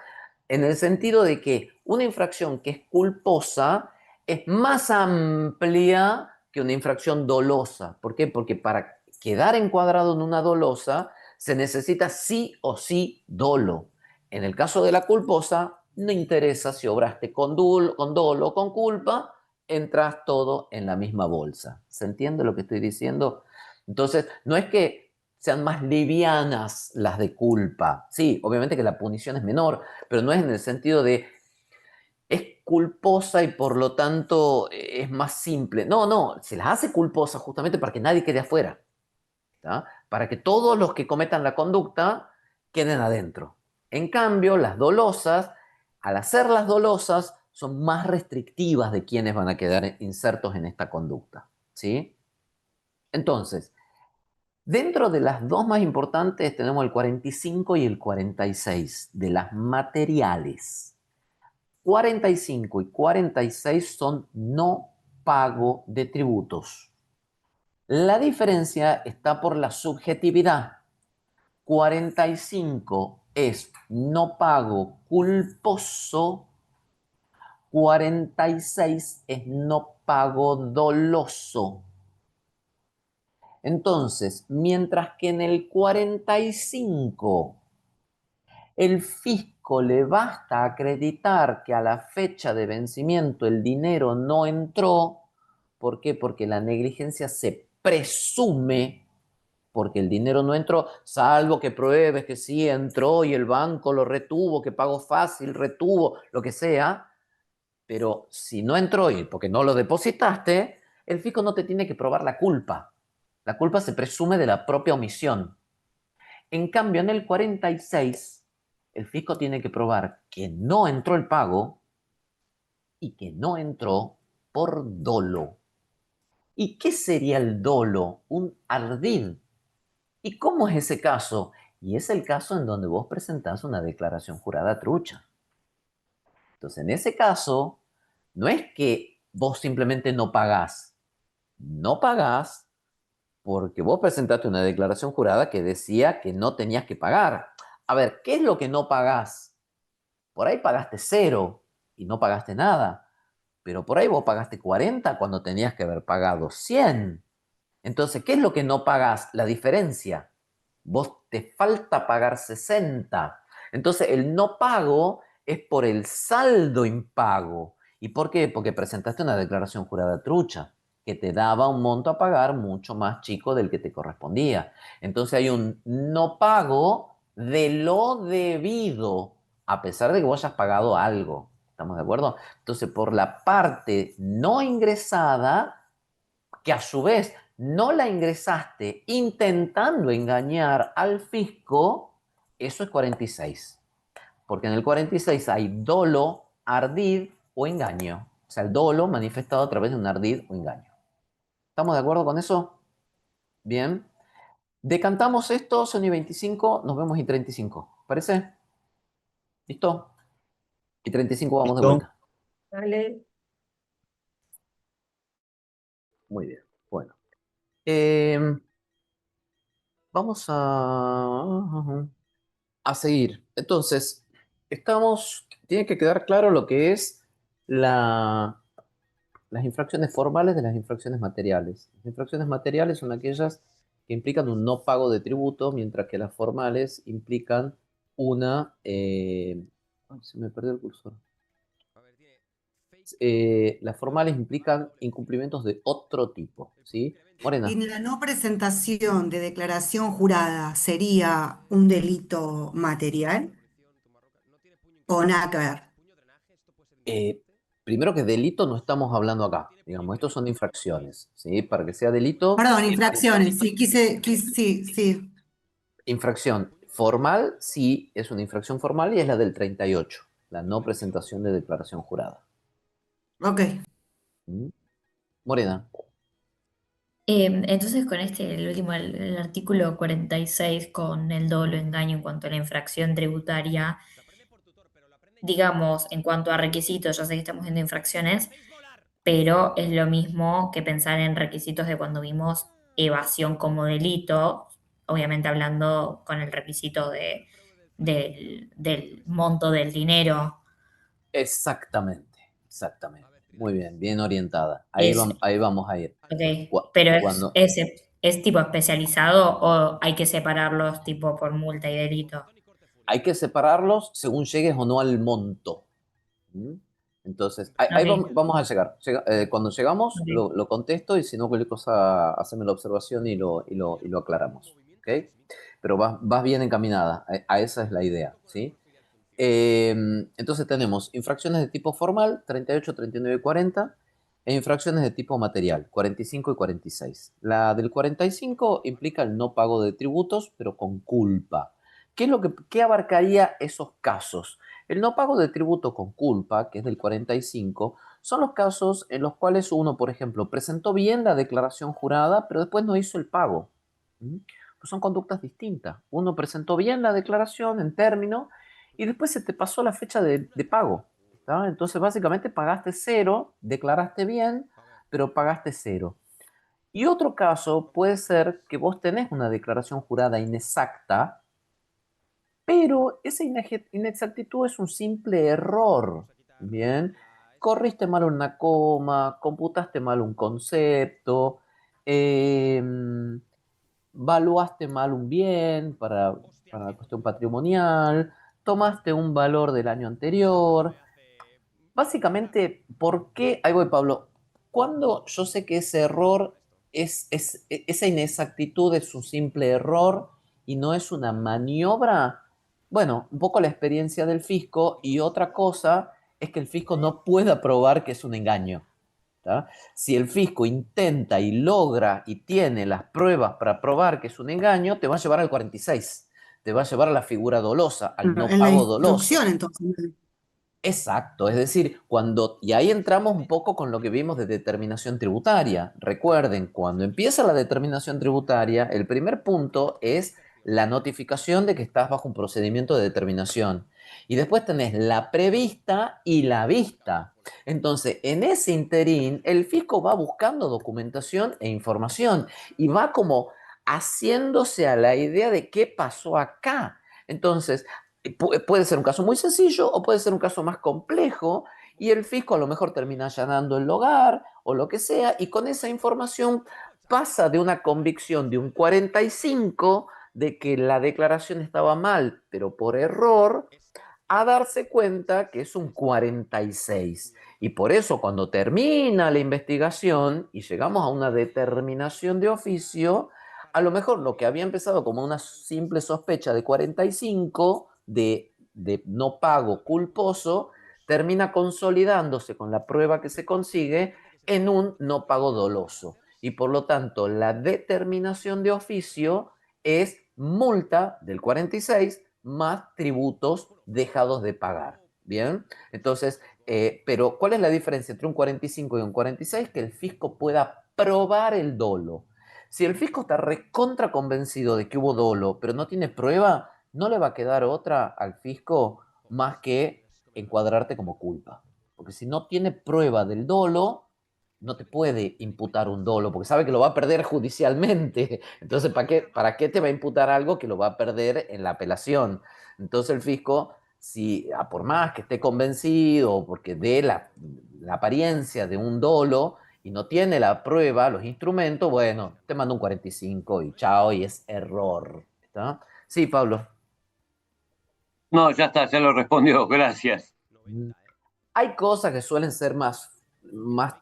En el sentido de que una infracción que es culposa es más amplia que una infracción dolosa. ¿Por qué? Porque para quedar encuadrado en una dolosa se necesita sí o sí dolo. En el caso de la culposa, no interesa si obraste con dolo o con culpa, entras todo en la misma bolsa. ¿Se entiende lo que estoy diciendo? Entonces, no es que sean más livianas las de culpa. Sí, obviamente que la punición es menor, pero no es en el sentido de es culposa y por lo tanto es más simple. No, no, se las hace culposa justamente para que nadie quede afuera. ¿Tá? Para que todos los que cometan la conducta queden adentro. En cambio, las dolosas, al hacerlas dolosas, son más restrictivas de quienes van a quedar insertos en esta conducta. ¿Sí? Entonces, dentro de las dos más importantes tenemos el 45 y el 46, de las materiales. 45 y 46 son no pago de tributos. La diferencia está por la subjetividad. 45 es no pago culposo, 46 es no pago doloso. Entonces, mientras que en el 45 el fisco le basta acreditar que a la fecha de vencimiento el dinero no entró, ¿por qué? Porque la negligencia se presume porque el dinero no entró, salvo que pruebes que sí entró y el banco lo retuvo, que pagó fácil, retuvo, lo que sea, pero si no entró y porque no lo depositaste, el fisco no te tiene que probar la culpa. La culpa se presume de la propia omisión. En cambio, en el 46, el fisco tiene que probar que no entró el pago y que no entró por dolo. ¿Y qué sería el dolo? Un ardid. ¿Y cómo es ese caso? Y es el caso en donde vos presentás una declaración jurada trucha. Entonces, en ese caso, no es que vos simplemente no pagás. No pagás porque vos presentaste una declaración jurada que decía que no tenías que pagar. A ver, ¿qué es lo que no pagás? Por ahí pagaste 0 y no pagaste nada. Pero por ahí vos pagaste 40 cuando tenías que haber pagado 100. Entonces, ¿qué es lo que no pagás? La diferencia. Vos te falta pagar 60. Entonces, el no pago es por el saldo impago. ¿Y por qué? Porque presentaste una declaración jurada trucha que te daba un monto a pagar mucho más chico del que te correspondía. Entonces hay un no pago de lo debido, a pesar de que vos hayas pagado algo. ¿Estamos de acuerdo? Entonces, por la parte no ingresada, que a su vez no la ingresaste intentando engañar al fisco, eso es 46. Porque en el 46 hay dolo, ardid o engaño. O sea, el dolo manifestado a través de un ardid o engaño. ¿Estamos de acuerdo con eso? Bien. Decantamos esto, son y 25, nos vemos y 35. ¿Parece? ¿Listo? Y 35 vamos de
¿Listo?
vuelta.
Dale.
Muy bien. Bueno. Vamos a seguir. Entonces, tiene que quedar claro lo que es las infracciones formales de las infracciones materiales. Las infracciones materiales son aquellas que implican un no pago de tributo, mientras que las formales implican una... ay, se me perdió el cursor. Las formales implican incumplimientos de otro tipo, ¿sí? Morena.
¿Y la no presentación de declaración jurada sería un delito material o nada que ver?
Primero que delito no estamos hablando acá, digamos, estos son infracciones, ¿sí? Para que sea delito,
Perdón, infracciones, sí, sí, sí.
Infracción formal, sí, es una infracción formal y es la del 38, la no presentación de declaración jurada.
Ok.
¿Mm? Morena.
Entonces, con el último, el artículo 46, con el dolo engaño en cuanto a la infracción tributaria, digamos, en cuanto a requisitos, ya sé que estamos viendo infracciones, pero es lo mismo que pensar en requisitos de cuando vimos evasión como delito, obviamente hablando con el requisito del monto del dinero.
Exactamente, exactamente. Muy bien, bien orientada.
Es,
Ahí vamos a ir.
ok, pero
Cuando
¿es tipo especializado o hay que separarlos tipo por multa y delito?
hay que separarlos según llegues o no al monto. ¿Mm? Entonces, ahí
Ok,
vamos a llegar. Cuando llegamos,
ok.
lo contesto y si no, cualquier cosa, haceme la observación y lo aclaramos. ¿Ok? Pero vas bien encaminada. A esa es la idea. ¿Sí? Entonces tenemos infracciones de tipo formal, 38, 39 y 40, e infracciones de tipo material, 45 y 46. La del 45 implica el no pago de tributos, pero con culpa. ¿Qué abarcaría esos casos? El no pago de tributo con culpa, que es del 45, son los casos en los cuales uno, por ejemplo, presentó bien la declaración jurada, pero después no hizo el pago. ¿Mm? Pues son conductas distintas. Uno presentó bien la declaración en término y después se te pasó la fecha de pago. ¿Tá? Entonces, básicamente pagaste cero, declaraste bien, pero pagaste cero. Y otro caso puede ser que vos tenés una declaración jurada inexacta, pero esa inexactitud es un simple error. Bien, corriste mal una coma, computaste mal un concepto, valuaste mal un bien para la cuestión patrimonial, tomaste un valor del año anterior. Básicamente, ¿por qué? Ahí voy, Pablo. Cuando yo sé que ese error esa inexactitud es un simple error y no es una maniobra, bueno, un poco la experiencia del fisco y otra cosa es que el fisco no pueda probar que es un engaño. ¿Tá? Si el fisco intenta y logra y tiene las pruebas para probar que es un engaño, te va a llevar al 46, te va a llevar a la figura dolosa, al no
En la
pago doloso.
instrucción, entonces.
Exacto, es decir, y ahí entramos un poco con lo que vimos de determinación tributaria. Recuerden, cuando empieza la determinación tributaria, el primer punto es la notificación de que estás bajo un procedimiento de determinación. Y después tenés la prevista y la vista. Entonces, en ese interín, el fisco va buscando documentación e información y va como haciéndose a la idea de qué pasó acá. Entonces, puede ser un caso muy sencillo o puede ser un caso más complejo y el fisco a lo mejor termina allanando el hogar o lo que sea y con esa información pasa de una convicción de un 45 de que la declaración estaba mal, pero por error, a darse cuenta que es un 46. Y por eso cuando termina la investigación y llegamos a una determinación de oficio, a lo mejor lo que había empezado como una simple sospecha de 45, de no pago culposo, termina consolidándose con la prueba que se consigue en un no pago doloso. Y por lo tanto, la determinación de oficio es multa del 46 más tributos dejados de pagar. ¿Bien? Entonces, pero ¿cuál es la diferencia entre un 45 y un 46? Que el fisco pueda probar el dolo. Si el fisco está recontra convencido de que hubo dolo, pero no tiene prueba, no le va a quedar otra al fisco más que encuadrarte como culpa. Porque si no tiene prueba del dolo, no te puede imputar un dolo, porque sabe que lo va a perder judicialmente. Entonces, ¿para qué te va a imputar algo que lo va a perder en la apelación? Entonces el fisco, si por más que esté convencido, porque dé la apariencia de un dolo y no tiene la prueba, los instrumentos, bueno, te manda un 45 y chao, y es error. ¿Está? Sí, Pablo.
No, ya está, ya lo respondió, gracias.
Hay cosas que suelen ser más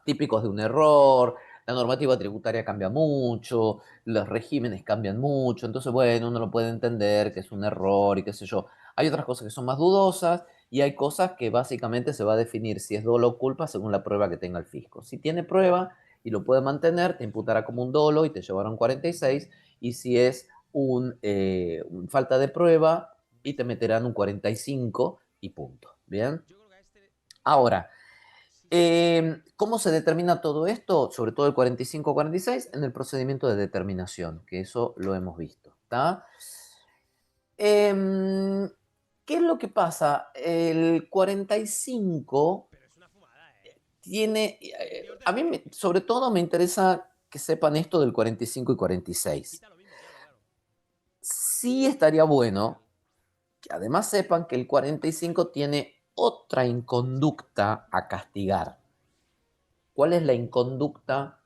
típicos de un error, la normativa tributaria cambia mucho, los regímenes cambian mucho, entonces, bueno, uno lo puede entender que es un error y qué sé yo. Hay otras cosas que son más dudosas y hay cosas que básicamente se va a definir si es dolo o culpa según la prueba que tenga el fisco. Si tiene prueba y lo puede mantener, te imputará como un dolo y te llevará un 46, y si es un falta de prueba y te meterán un 45 y punto. ¿Bien? Ahora, ¿cómo se determina todo esto? Sobre todo el 45-46 en el procedimiento de determinación, que eso lo hemos visto. ¿Está? ¿Qué es lo que pasa? El 45 tiene, a mí sobre todo me interesa que sepan esto del 45 y 46. Sí estaría bueno que además sepan que el 45 tiene otra inconducta a castigar. ¿Cuál es la inconducta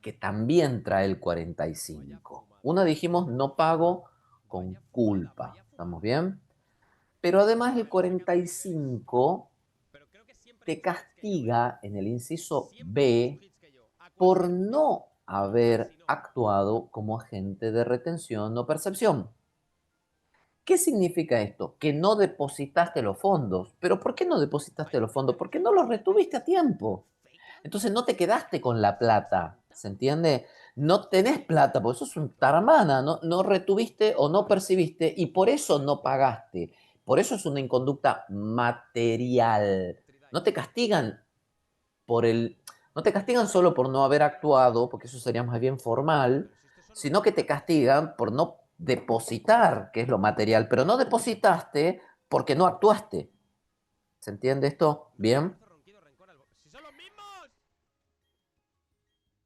que también trae el 45? Una dijimos no pago con culpa. ¿Estamos bien? Pero además el 45 te castiga en el inciso B por no haber actuado como agente de retención o percepción. ¿Qué significa esto? Que no depositaste los fondos. ¿Pero por qué no depositaste los fondos? Porque no los retuviste a tiempo. Entonces no te quedaste con la plata, ¿se entiende? No tenés plata, porque eso es un taramana, no retuviste o no percibiste y por eso no pagaste. Por eso es una inconducta material. No te castigan no te castigan solo por no haber actuado, porque eso sería más bien formal, sino que te castigan por no depositar, que es lo material, pero no depositaste porque no actuaste. ¿Se entiende esto? ¿Bien?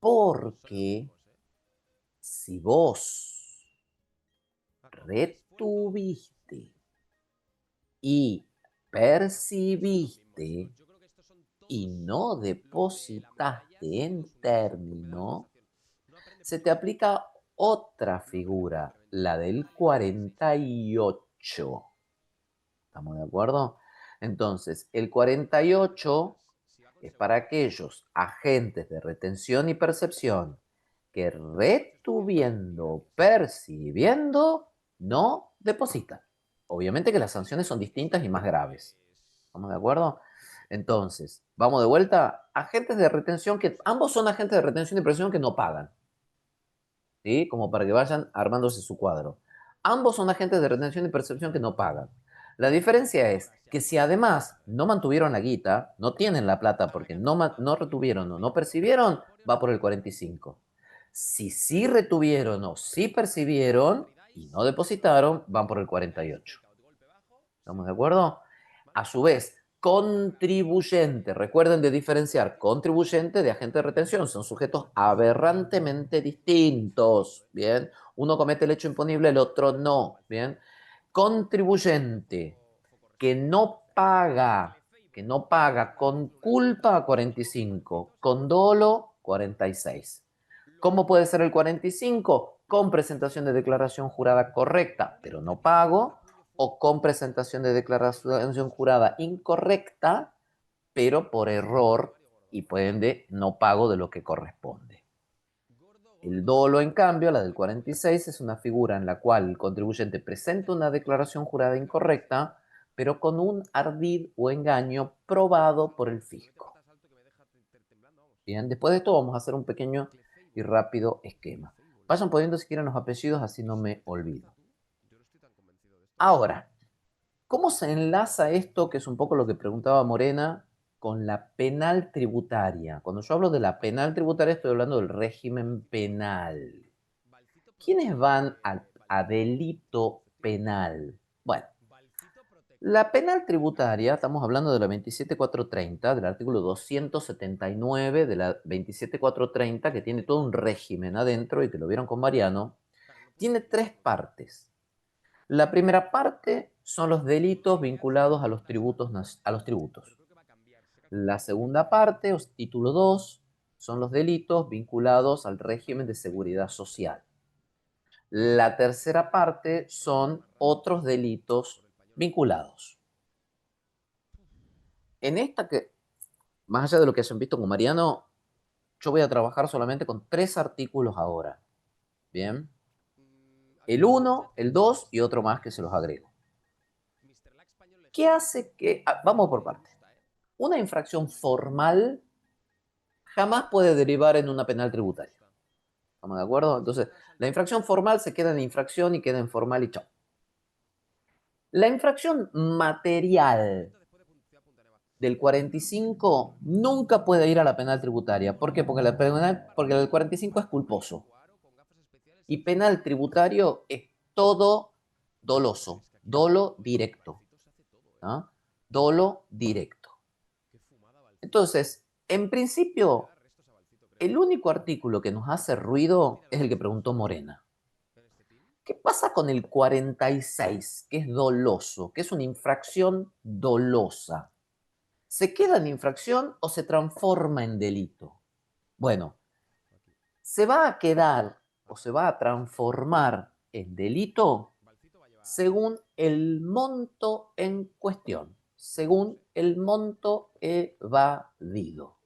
Porque si vos retuviste y percibiste y no depositaste en término, se te aplica otra figura, la del 48. ¿Estamos de acuerdo? Entonces, el 48 es para aquellos agentes de retención y percepción que retuviendo, percibiendo, no depositan. Obviamente que las sanciones son distintas y más graves. ¿Estamos de acuerdo? Entonces, vamos de vuelta. Agentes de retención que ambos son agentes de retención y percepción que no pagan. ¿Sí? Como para que vayan armándose su cuadro. Ambos son agentes de retención y percepción que no pagan. La diferencia es que si además no mantuvieron la guita, no tienen la plata porque no retuvieron o no percibieron, va por el 45. Si sí retuvieron o sí percibieron y no depositaron, van por el 48. ¿Estamos de acuerdo? A su vez, contribuyente. Recuerden de diferenciar contribuyente de agente de retención. Son sujetos aberrantemente distintos. ¿Bien? Uno comete el hecho imponible, el otro no. ¿Bien? Contribuyente que no paga con culpa 45, con dolo 46. ¿Cómo puede ser el 45? Con presentación de declaración jurada correcta, pero no pago, o con presentación de declaración jurada incorrecta, pero por error y por ende no pago de lo que corresponde. El dolo, en cambio, la del 46, es una figura en la cual el contribuyente presenta una declaración jurada incorrecta, pero con un ardid o engaño probado por el fisco. Bien, después de esto vamos a hacer un pequeño y rápido esquema. Vayan poniendo si quieren los apellidos, así no me olvido. Ahora, ¿cómo se enlaza esto, que es un poco lo que preguntaba Morena, con la penal tributaria? Cuando yo hablo de la penal tributaria estoy hablando del régimen penal. ¿Quiénes van a delito penal? Bueno, la penal tributaria, estamos hablando de la 27430, del artículo 279 de la 27430, que tiene todo un régimen adentro y que lo vieron con Mariano, tiene tres partes. La primera parte son los delitos vinculados a los tributos. La segunda parte, o título 2, son los delitos vinculados al régimen de seguridad social. La tercera parte son otros delitos vinculados. En esta que, más allá de lo que hayan visto con Mariano, yo voy a trabajar solamente con 3 artículos ahora. ¿Bien? El 1, el 2 y otro más que se los agrego. ¿Qué hace que...? Vamos por partes. Una infracción formal jamás puede derivar en una penal tributaria. ¿Estamos de acuerdo? Entonces, la infracción formal se queda en infracción y queda en formal y chao. La infracción material del 45 nunca puede ir a la penal tributaria. ¿Por qué? Porque el 45 es culposo. Y penal tributario es todo doloso, dolo directo. ¿No? Dolo directo. Entonces, en principio, el único artículo que nos hace ruido es el que preguntó Morena. ¿Qué pasa con el 46, que es doloso, que es una infracción dolosa? ¿Se queda en infracción o se transforma en delito? Bueno, se va a quedar o se va a transformar en delito según el monto en cuestión, según el monto evadido.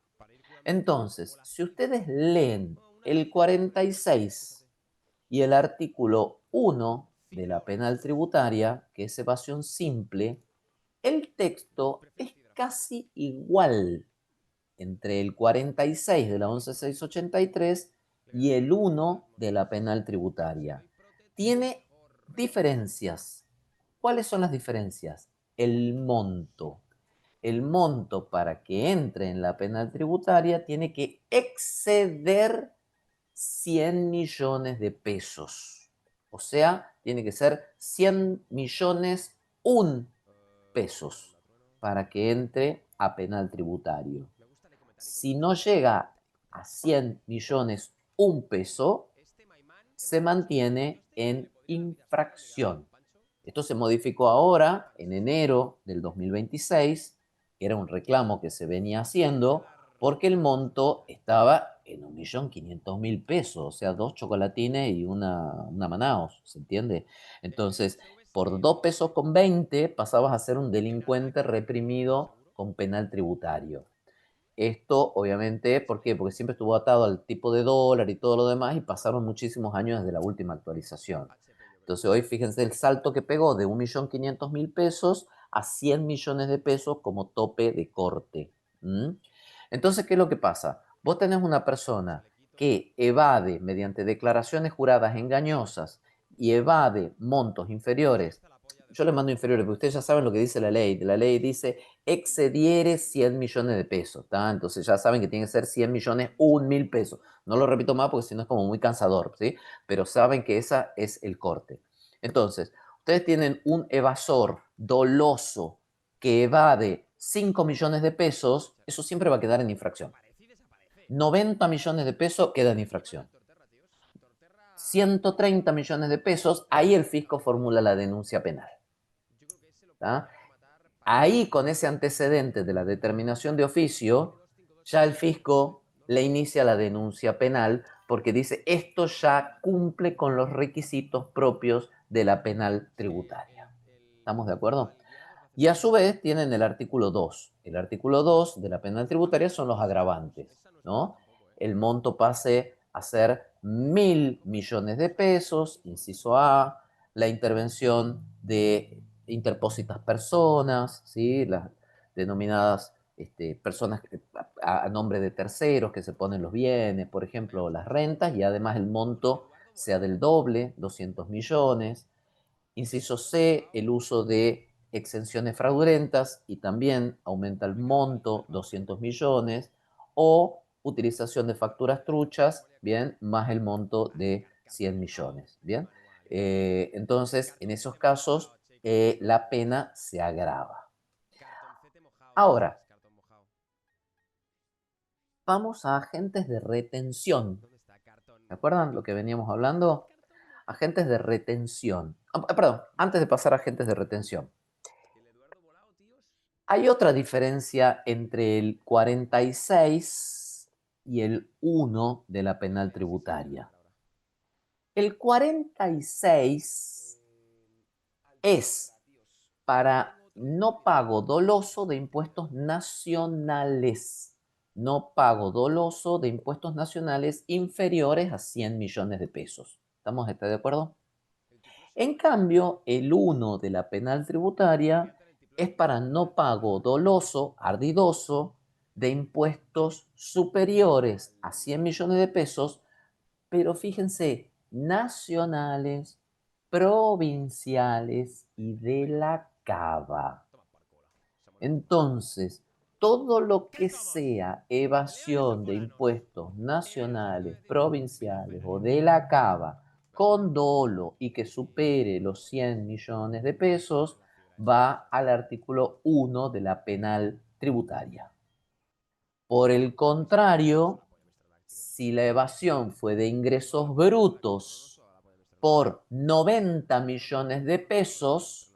Entonces, si ustedes leen el 46 y el artículo 1 de la penal tributaria, que es evasión simple, el texto es casi igual entre el 46 de la 11683 y el 1 de la penal tributaria. Tiene diferencias. ¿Cuáles son las diferencias? El monto. El monto para que entre en la penal tributaria tiene que exceder 100 millones de pesos. O sea, tiene que ser 100 millones pesos para que entre a penal tributario. Si no llega a 100 millones peso, se mantiene en infracción. Esto se modificó ahora, en enero del 2026, que era un reclamo que se venía haciendo, porque el monto estaba en 1.500.000 pesos, o sea, 2 chocolatines y una Manaos, ¿se entiende? Entonces, por 2,20 pesos pasabas a ser un delincuente reprimido con penal tributario. Esto, obviamente, ¿por qué? Porque siempre estuvo atado al tipo de dólar y todo lo demás y pasaron muchísimos años desde la última actualización. Entonces, hoy fíjense el salto que pegó de 1.500.000 pesos a 100 millones de pesos como tope de corte. Entonces, ¿qué es lo que pasa? Vos tenés una persona que evade mediante declaraciones juradas engañosas y evade montos inferiores. Yo les mando inferiores, porque ustedes ya saben lo que dice la ley. La ley dice excediere 100 millones de pesos, ¿tá? Entonces ya saben que tiene que ser 100 millones, 1.000 pesos. No lo repito más porque si no es como muy cansador, ¿sí? Pero saben que ese es el corte. Entonces, ustedes tienen un evasor doloso que evade 5 millones de pesos, eso siempre va a quedar en infracción. 90 millones de pesos queda en infracción. 130 millones de pesos, ahí el fisco formula la denuncia penal. ¿Tá? Ahí, con ese antecedente de la determinación de oficio, ya el fisco le inicia la denuncia penal porque dice esto ya cumple con los requisitos propios de la penal tributaria. ¿Estamos de acuerdo? Y a su vez tienen el artículo 2. El artículo 2 de la penal tributaria son los agravantes, ¿no? El monto pase a ser 1.000 millones de pesos, inciso A, la intervención de interpósitas personas, ¿sí? Las denominadas personas a nombre de terceros que se ponen los bienes, por ejemplo, las rentas, y además el monto sea del doble, 200 millones. Inciso C, el uso de exenciones fraudulentas y también aumenta el monto 200 millones, o utilización de facturas truchas, bien, más el monto de 100 millones, bien. Entonces, en esos casos, la pena se agrava. Ahora, vamos a agentes de retención. ¿Se acuerdan lo que veníamos hablando? Agentes de retención. Perdón, antes de pasar a agentes de retención. Hay otra diferencia entre el 46 y el 1 de la penal tributaria. El 46 es para no pago doloso de impuestos nacionales. No pago doloso de impuestos nacionales inferiores a 100 millones de pesos. ¿Estamos de acuerdo? En cambio, el 1 de la penal tributaria es para no pago doloso, ardidoso, de impuestos superiores a 100 millones de pesos, pero fíjense, nacionales, provinciales y de la cava. Entonces, todo lo que sea evasión de impuestos nacionales, provinciales o de la cava con dolo y que supere los 100 millones de pesos, va al artículo 1 de la penal tributaria. Por el contrario, si la evasión fue de ingresos brutos por 90 millones de pesos,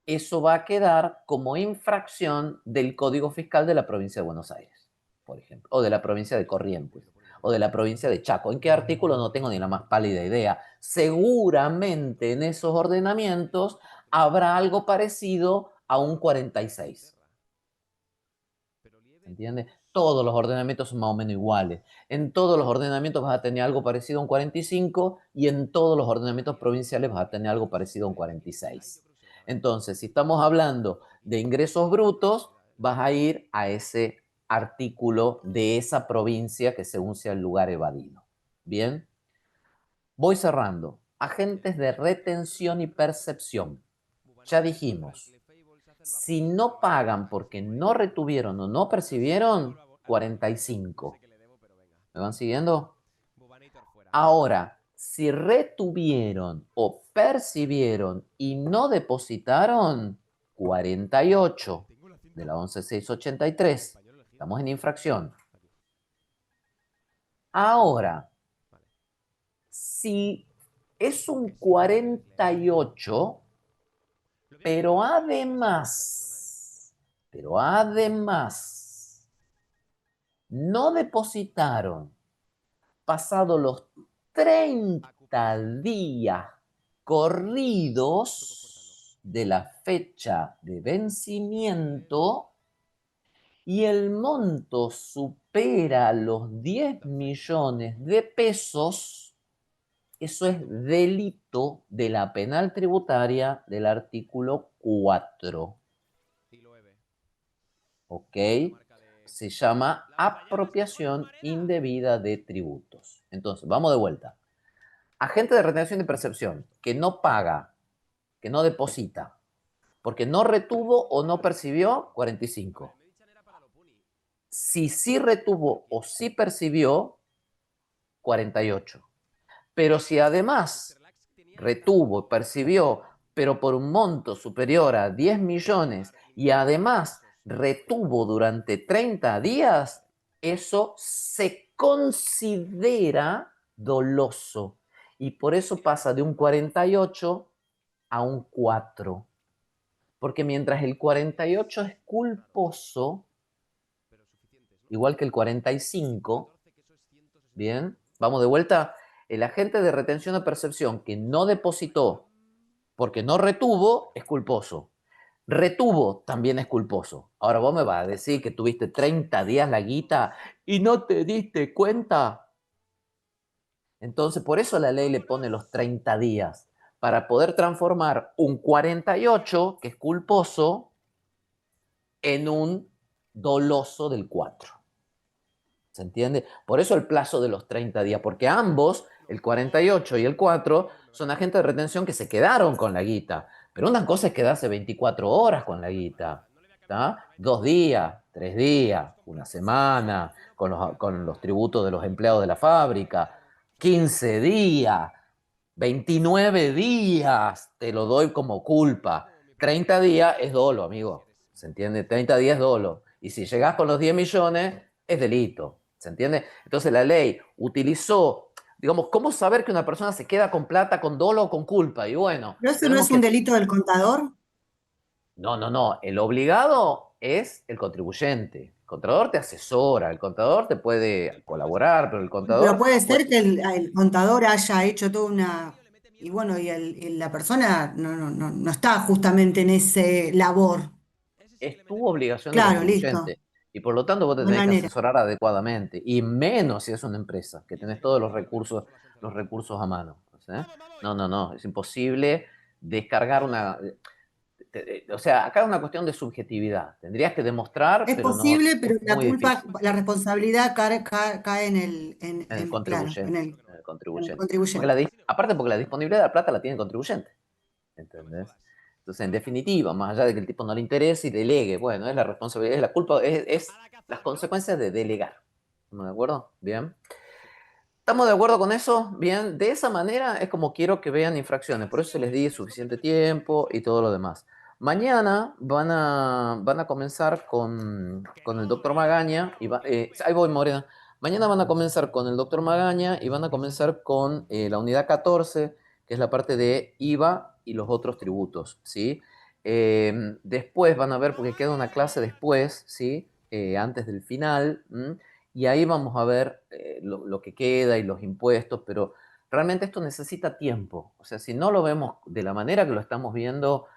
eso va a quedar como infracción del Código Fiscal de la provincia de Buenos Aires, por ejemplo, o de la provincia de Corrientes, o de la provincia de Chaco. ¿En qué artículo? No tengo ni la más pálida idea. Seguramente en esos ordenamientos habrá algo parecido a un 46. ¿Entiendes? Todos los ordenamientos son más o menos iguales. En todos los ordenamientos vas a tener algo parecido a un 45 y en todos los ordenamientos provinciales vas a tener algo parecido a un 46. Entonces, si estamos hablando de ingresos brutos, vas a ir a ese artículo de esa provincia que según sea el lugar evadido. Bien. Voy cerrando. Agentes de retención y percepción. Ya dijimos, si no pagan porque no retuvieron o no percibieron, 45. ¿Me van siguiendo? Ahora, si retuvieron o percibieron y no depositaron, 48 de la 11683. Estamos en infracción. Ahora, si es un 48, pero además, no depositaron pasados los 30 días corridos de la fecha de vencimiento y el monto supera los 10 millones de pesos, eso es delito de la penal tributaria del artículo 4. ¿Ok? Se llama apropiación indebida de tributos. Entonces, vamos de vuelta. Agente de retención y percepción que no paga, que no deposita, porque no retuvo o no percibió, 45. Si sí retuvo o sí percibió, 48. Pero si además retuvo, percibió, pero por un monto superior a 10 millones y además retuvo durante 30 días, eso se considera doloso. Y por eso pasa de un 48 a un 4. Porque mientras el 48 es culposo, igual que el 45, bien, vamos de vuelta, el agente de retención o percepción que no depositó porque no retuvo es culposo. Retuvo también es culposo. Ahora vos me vas a decir que tuviste 30 días la guita y no te diste cuenta. Entonces, por eso la ley le pone los 30 días, para poder transformar un 48, que es culposo, en un doloso del 4. ¿Se entiende? Por eso el plazo de los 30 días, porque ambos, el 48 y el 4, son agentes de retención que se quedaron con la guita. Pero una cosa es quedarse 24 horas con la guita, ¿tá? 2 días, 3 días, una semana, con los tributos de los empleados de la fábrica, 15 días, 29 días, te lo doy como culpa. 30 días es dolo, amigo. ¿Se entiende? 30 días es dolo. Y si llegás con los 10 millones, es delito. ¿Se entiende? Entonces la ley utilizó, digamos, ¿cómo saber que una persona se queda con plata con dolo o con culpa? Y bueno,
¿Pero eso no
tenemos
es un
que...
delito del contador?
No. El obligado es el contribuyente. El contador te asesora, el contador te puede colaborar, pero el
Pero
contador...
puede ser que el contador haya hecho toda una... Y bueno, la persona no está justamente en ese labor.
Es tu obligación de
Claro, listo.
contribuyente. Y por lo tanto vos te
De
tenés que
manera.
asesorar adecuadamente. Y menos si es una empresa, que tenés todos los recursos a mano. ¿Sí? No. Es imposible descargar una... O sea, acá es una cuestión de subjetividad. Tendrías que demostrar,
Es
pero no,
posible, pero
es
la
muy
culpa,
difícil.
la responsabilidad cae en el,
En el
claro,
contribuyente. En el
en el
contribuyente.
contribuyente.
Aparte porque la disponibilidad de la plata la tiene el contribuyente. ¿Entendés? Entonces, en definitiva, más allá de que el tipo no le interese y delegue, bueno, es la responsabilidad, es la culpa, es las consecuencias de delegar. ¿Estamos de acuerdo? Bien. ¿Estamos de acuerdo con eso? Bien. De esa manera es como quiero que vean infracciones. Por eso les di suficiente tiempo y todo lo demás. Mañana van a comenzar con el doctor Magaña. Ahí voy, Morena. Mañana van a comenzar con el doctor Magaña y van a comenzar con la unidad 14, que es la parte de IVA y los otros tributos, ¿sí? Después van a ver, porque queda una clase después, ¿sí? Antes del final, y ahí vamos a ver lo que queda y los impuestos, pero realmente esto necesita tiempo. O sea, si no lo vemos de la manera que lo estamos viendo,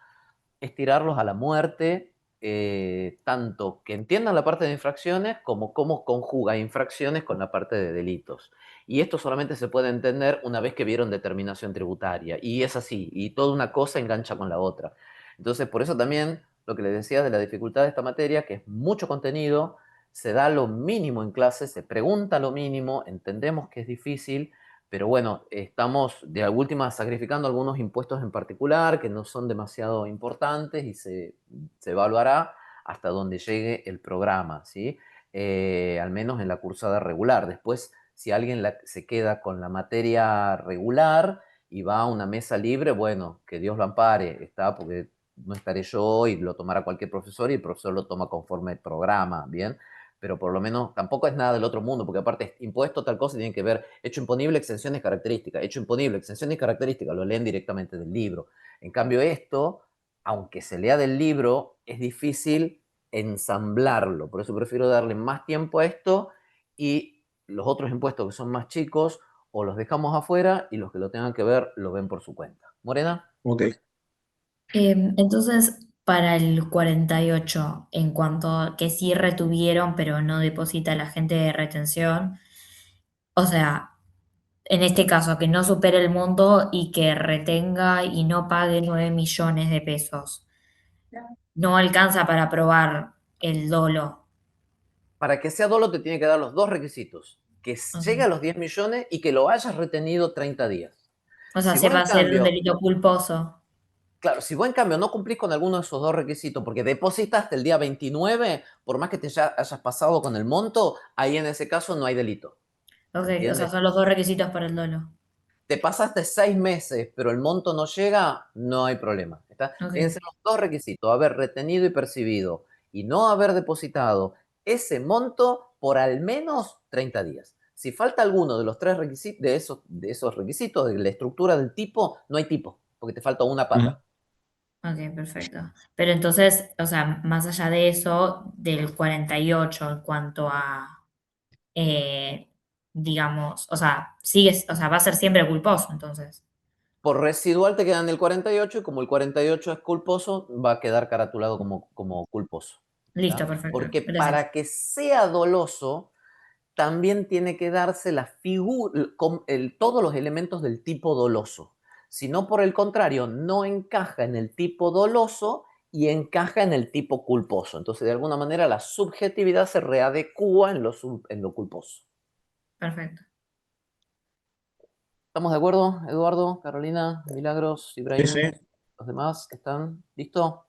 es tirarlos a la muerte, tanto que entiendan la parte de infracciones como cómo conjuga infracciones con la parte de delitos. Y esto solamente se puede entender una vez que vieron determinación tributaria. Y es así, y toda una cosa engancha con la otra. Entonces, por eso también lo que les decía de la dificultad de esta materia, que es mucho contenido, se da lo mínimo en clase, se pregunta lo mínimo, entendemos que es difícil, pero bueno, estamos de última sacrificando algunos impuestos en particular que no son demasiado importantes y se evaluará hasta donde llegue el programa, ¿sí? Al menos en la cursada regular. Después, si alguien se queda con la materia regular y va a una mesa libre, bueno, que Dios lo ampare, está, porque no estaré yo y lo tomará cualquier profesor y el profesor lo toma conforme el programa, ¿bien? Pero por lo menos tampoco es nada del otro mundo, porque aparte impuesto tal cosa tiene que ver, hecho imponible, exenciones, características, hecho imponible, exenciones y características, lo leen directamente del libro. En cambio esto, aunque se lea del libro, es difícil ensamblarlo, por eso prefiero darle más tiempo a esto y los otros impuestos que son más chicos o los dejamos afuera y los que lo tengan que ver lo ven por su cuenta. Morena.
Ok.
Entonces, para el 48, en cuanto a que sí retuvieron, pero no deposita la gente de retención, o sea, en este caso, que no supere el monto y que retenga y no pague 9 millones de pesos, no alcanza para aprobar el dolo.
Para que sea dolo te tiene que dar los dos requisitos, que llegue a los 10 millones y que lo hayas retenido 30 días.
O sea,
Si
se
vos
va a
en
hacer un
cambio,
delito culposo.
claro, si vos en cambio no cumplís con alguno de esos dos requisitos porque depositaste el día 29, por más que te hayas pasado con el monto, ahí en ese caso no hay delito.
Ok, o sea,
¿Entiendes?
son los dos requisitos para el dolo.
Te pasaste 6 meses, pero el monto no llega, no hay problema.
Ok.
Tienen que ser los dos requisitos, haber retenido y percibido y no haber depositado ese monto por al menos 30 días. Si falta alguno de los tres requisitos, de esos requisitos, de la estructura del tipo, no hay tipo, porque te falta una pata.
Ok, perfecto. Pero entonces, o sea, más allá de eso, del 48 en cuanto a, eh, digamos, o sea, sigues, o sea, va a ser siempre culposo, entonces.
Por residual te quedan el 48 y como el 48 es culposo, va a quedar caratulado como culposo.
Listo,
¿Está?
perfecto.
Porque
Gracias.
para que sea doloso, también tiene que darse la figura, todos los elementos del tipo doloso. Si no, por el contrario, no encaja en el tipo doloso y encaja en el tipo culposo. Entonces, de alguna manera, la subjetividad se readecúa en lo culposo.
Perfecto.
¿Estamos de acuerdo, Eduardo, Carolina, Milagros,
Sí,
Ibrahim,
sí.
los demás que están? ¿Listo?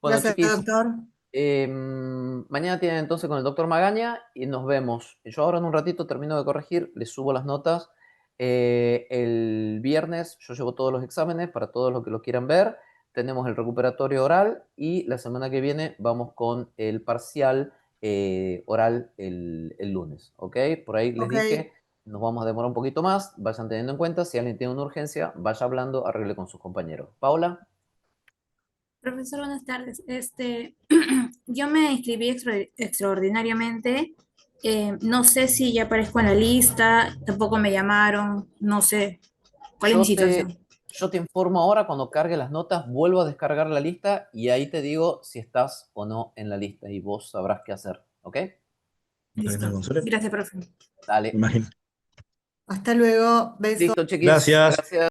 Bueno,
Gracias,
chiquis,
doctor.
mañana tienen entonces con el doctor Magaña y nos vemos. Yo ahora en un ratito termino de corregir, les subo las notas. El viernes yo llevo todos los exámenes para todos los que lo quieran ver. Tenemos el recuperatorio oral y la semana que viene vamos con el parcial oral el lunes. ¿Ok? Por ahí les
Ok.
dije, nos vamos a demorar un poquito más. Vayan teniendo en cuenta, si alguien tiene una urgencia, vaya hablando, arregle con sus compañeros. Paula.
Profesor, buenas tardes. Yo me inscribí extraordinariamente. No sé si ya aparezco en la lista, tampoco me llamaron, no sé. ¿Cuál es mi situación?
Yo te informo ahora cuando cargue las notas, vuelvo a descargar la lista y ahí te digo si estás o no en la lista y vos sabrás qué hacer, ¿ok?
Listo. Gracias, profe.
Dale.
Imagino.
Hasta luego. Besos.
Listo, chiquis.
Gracias.
Gracias.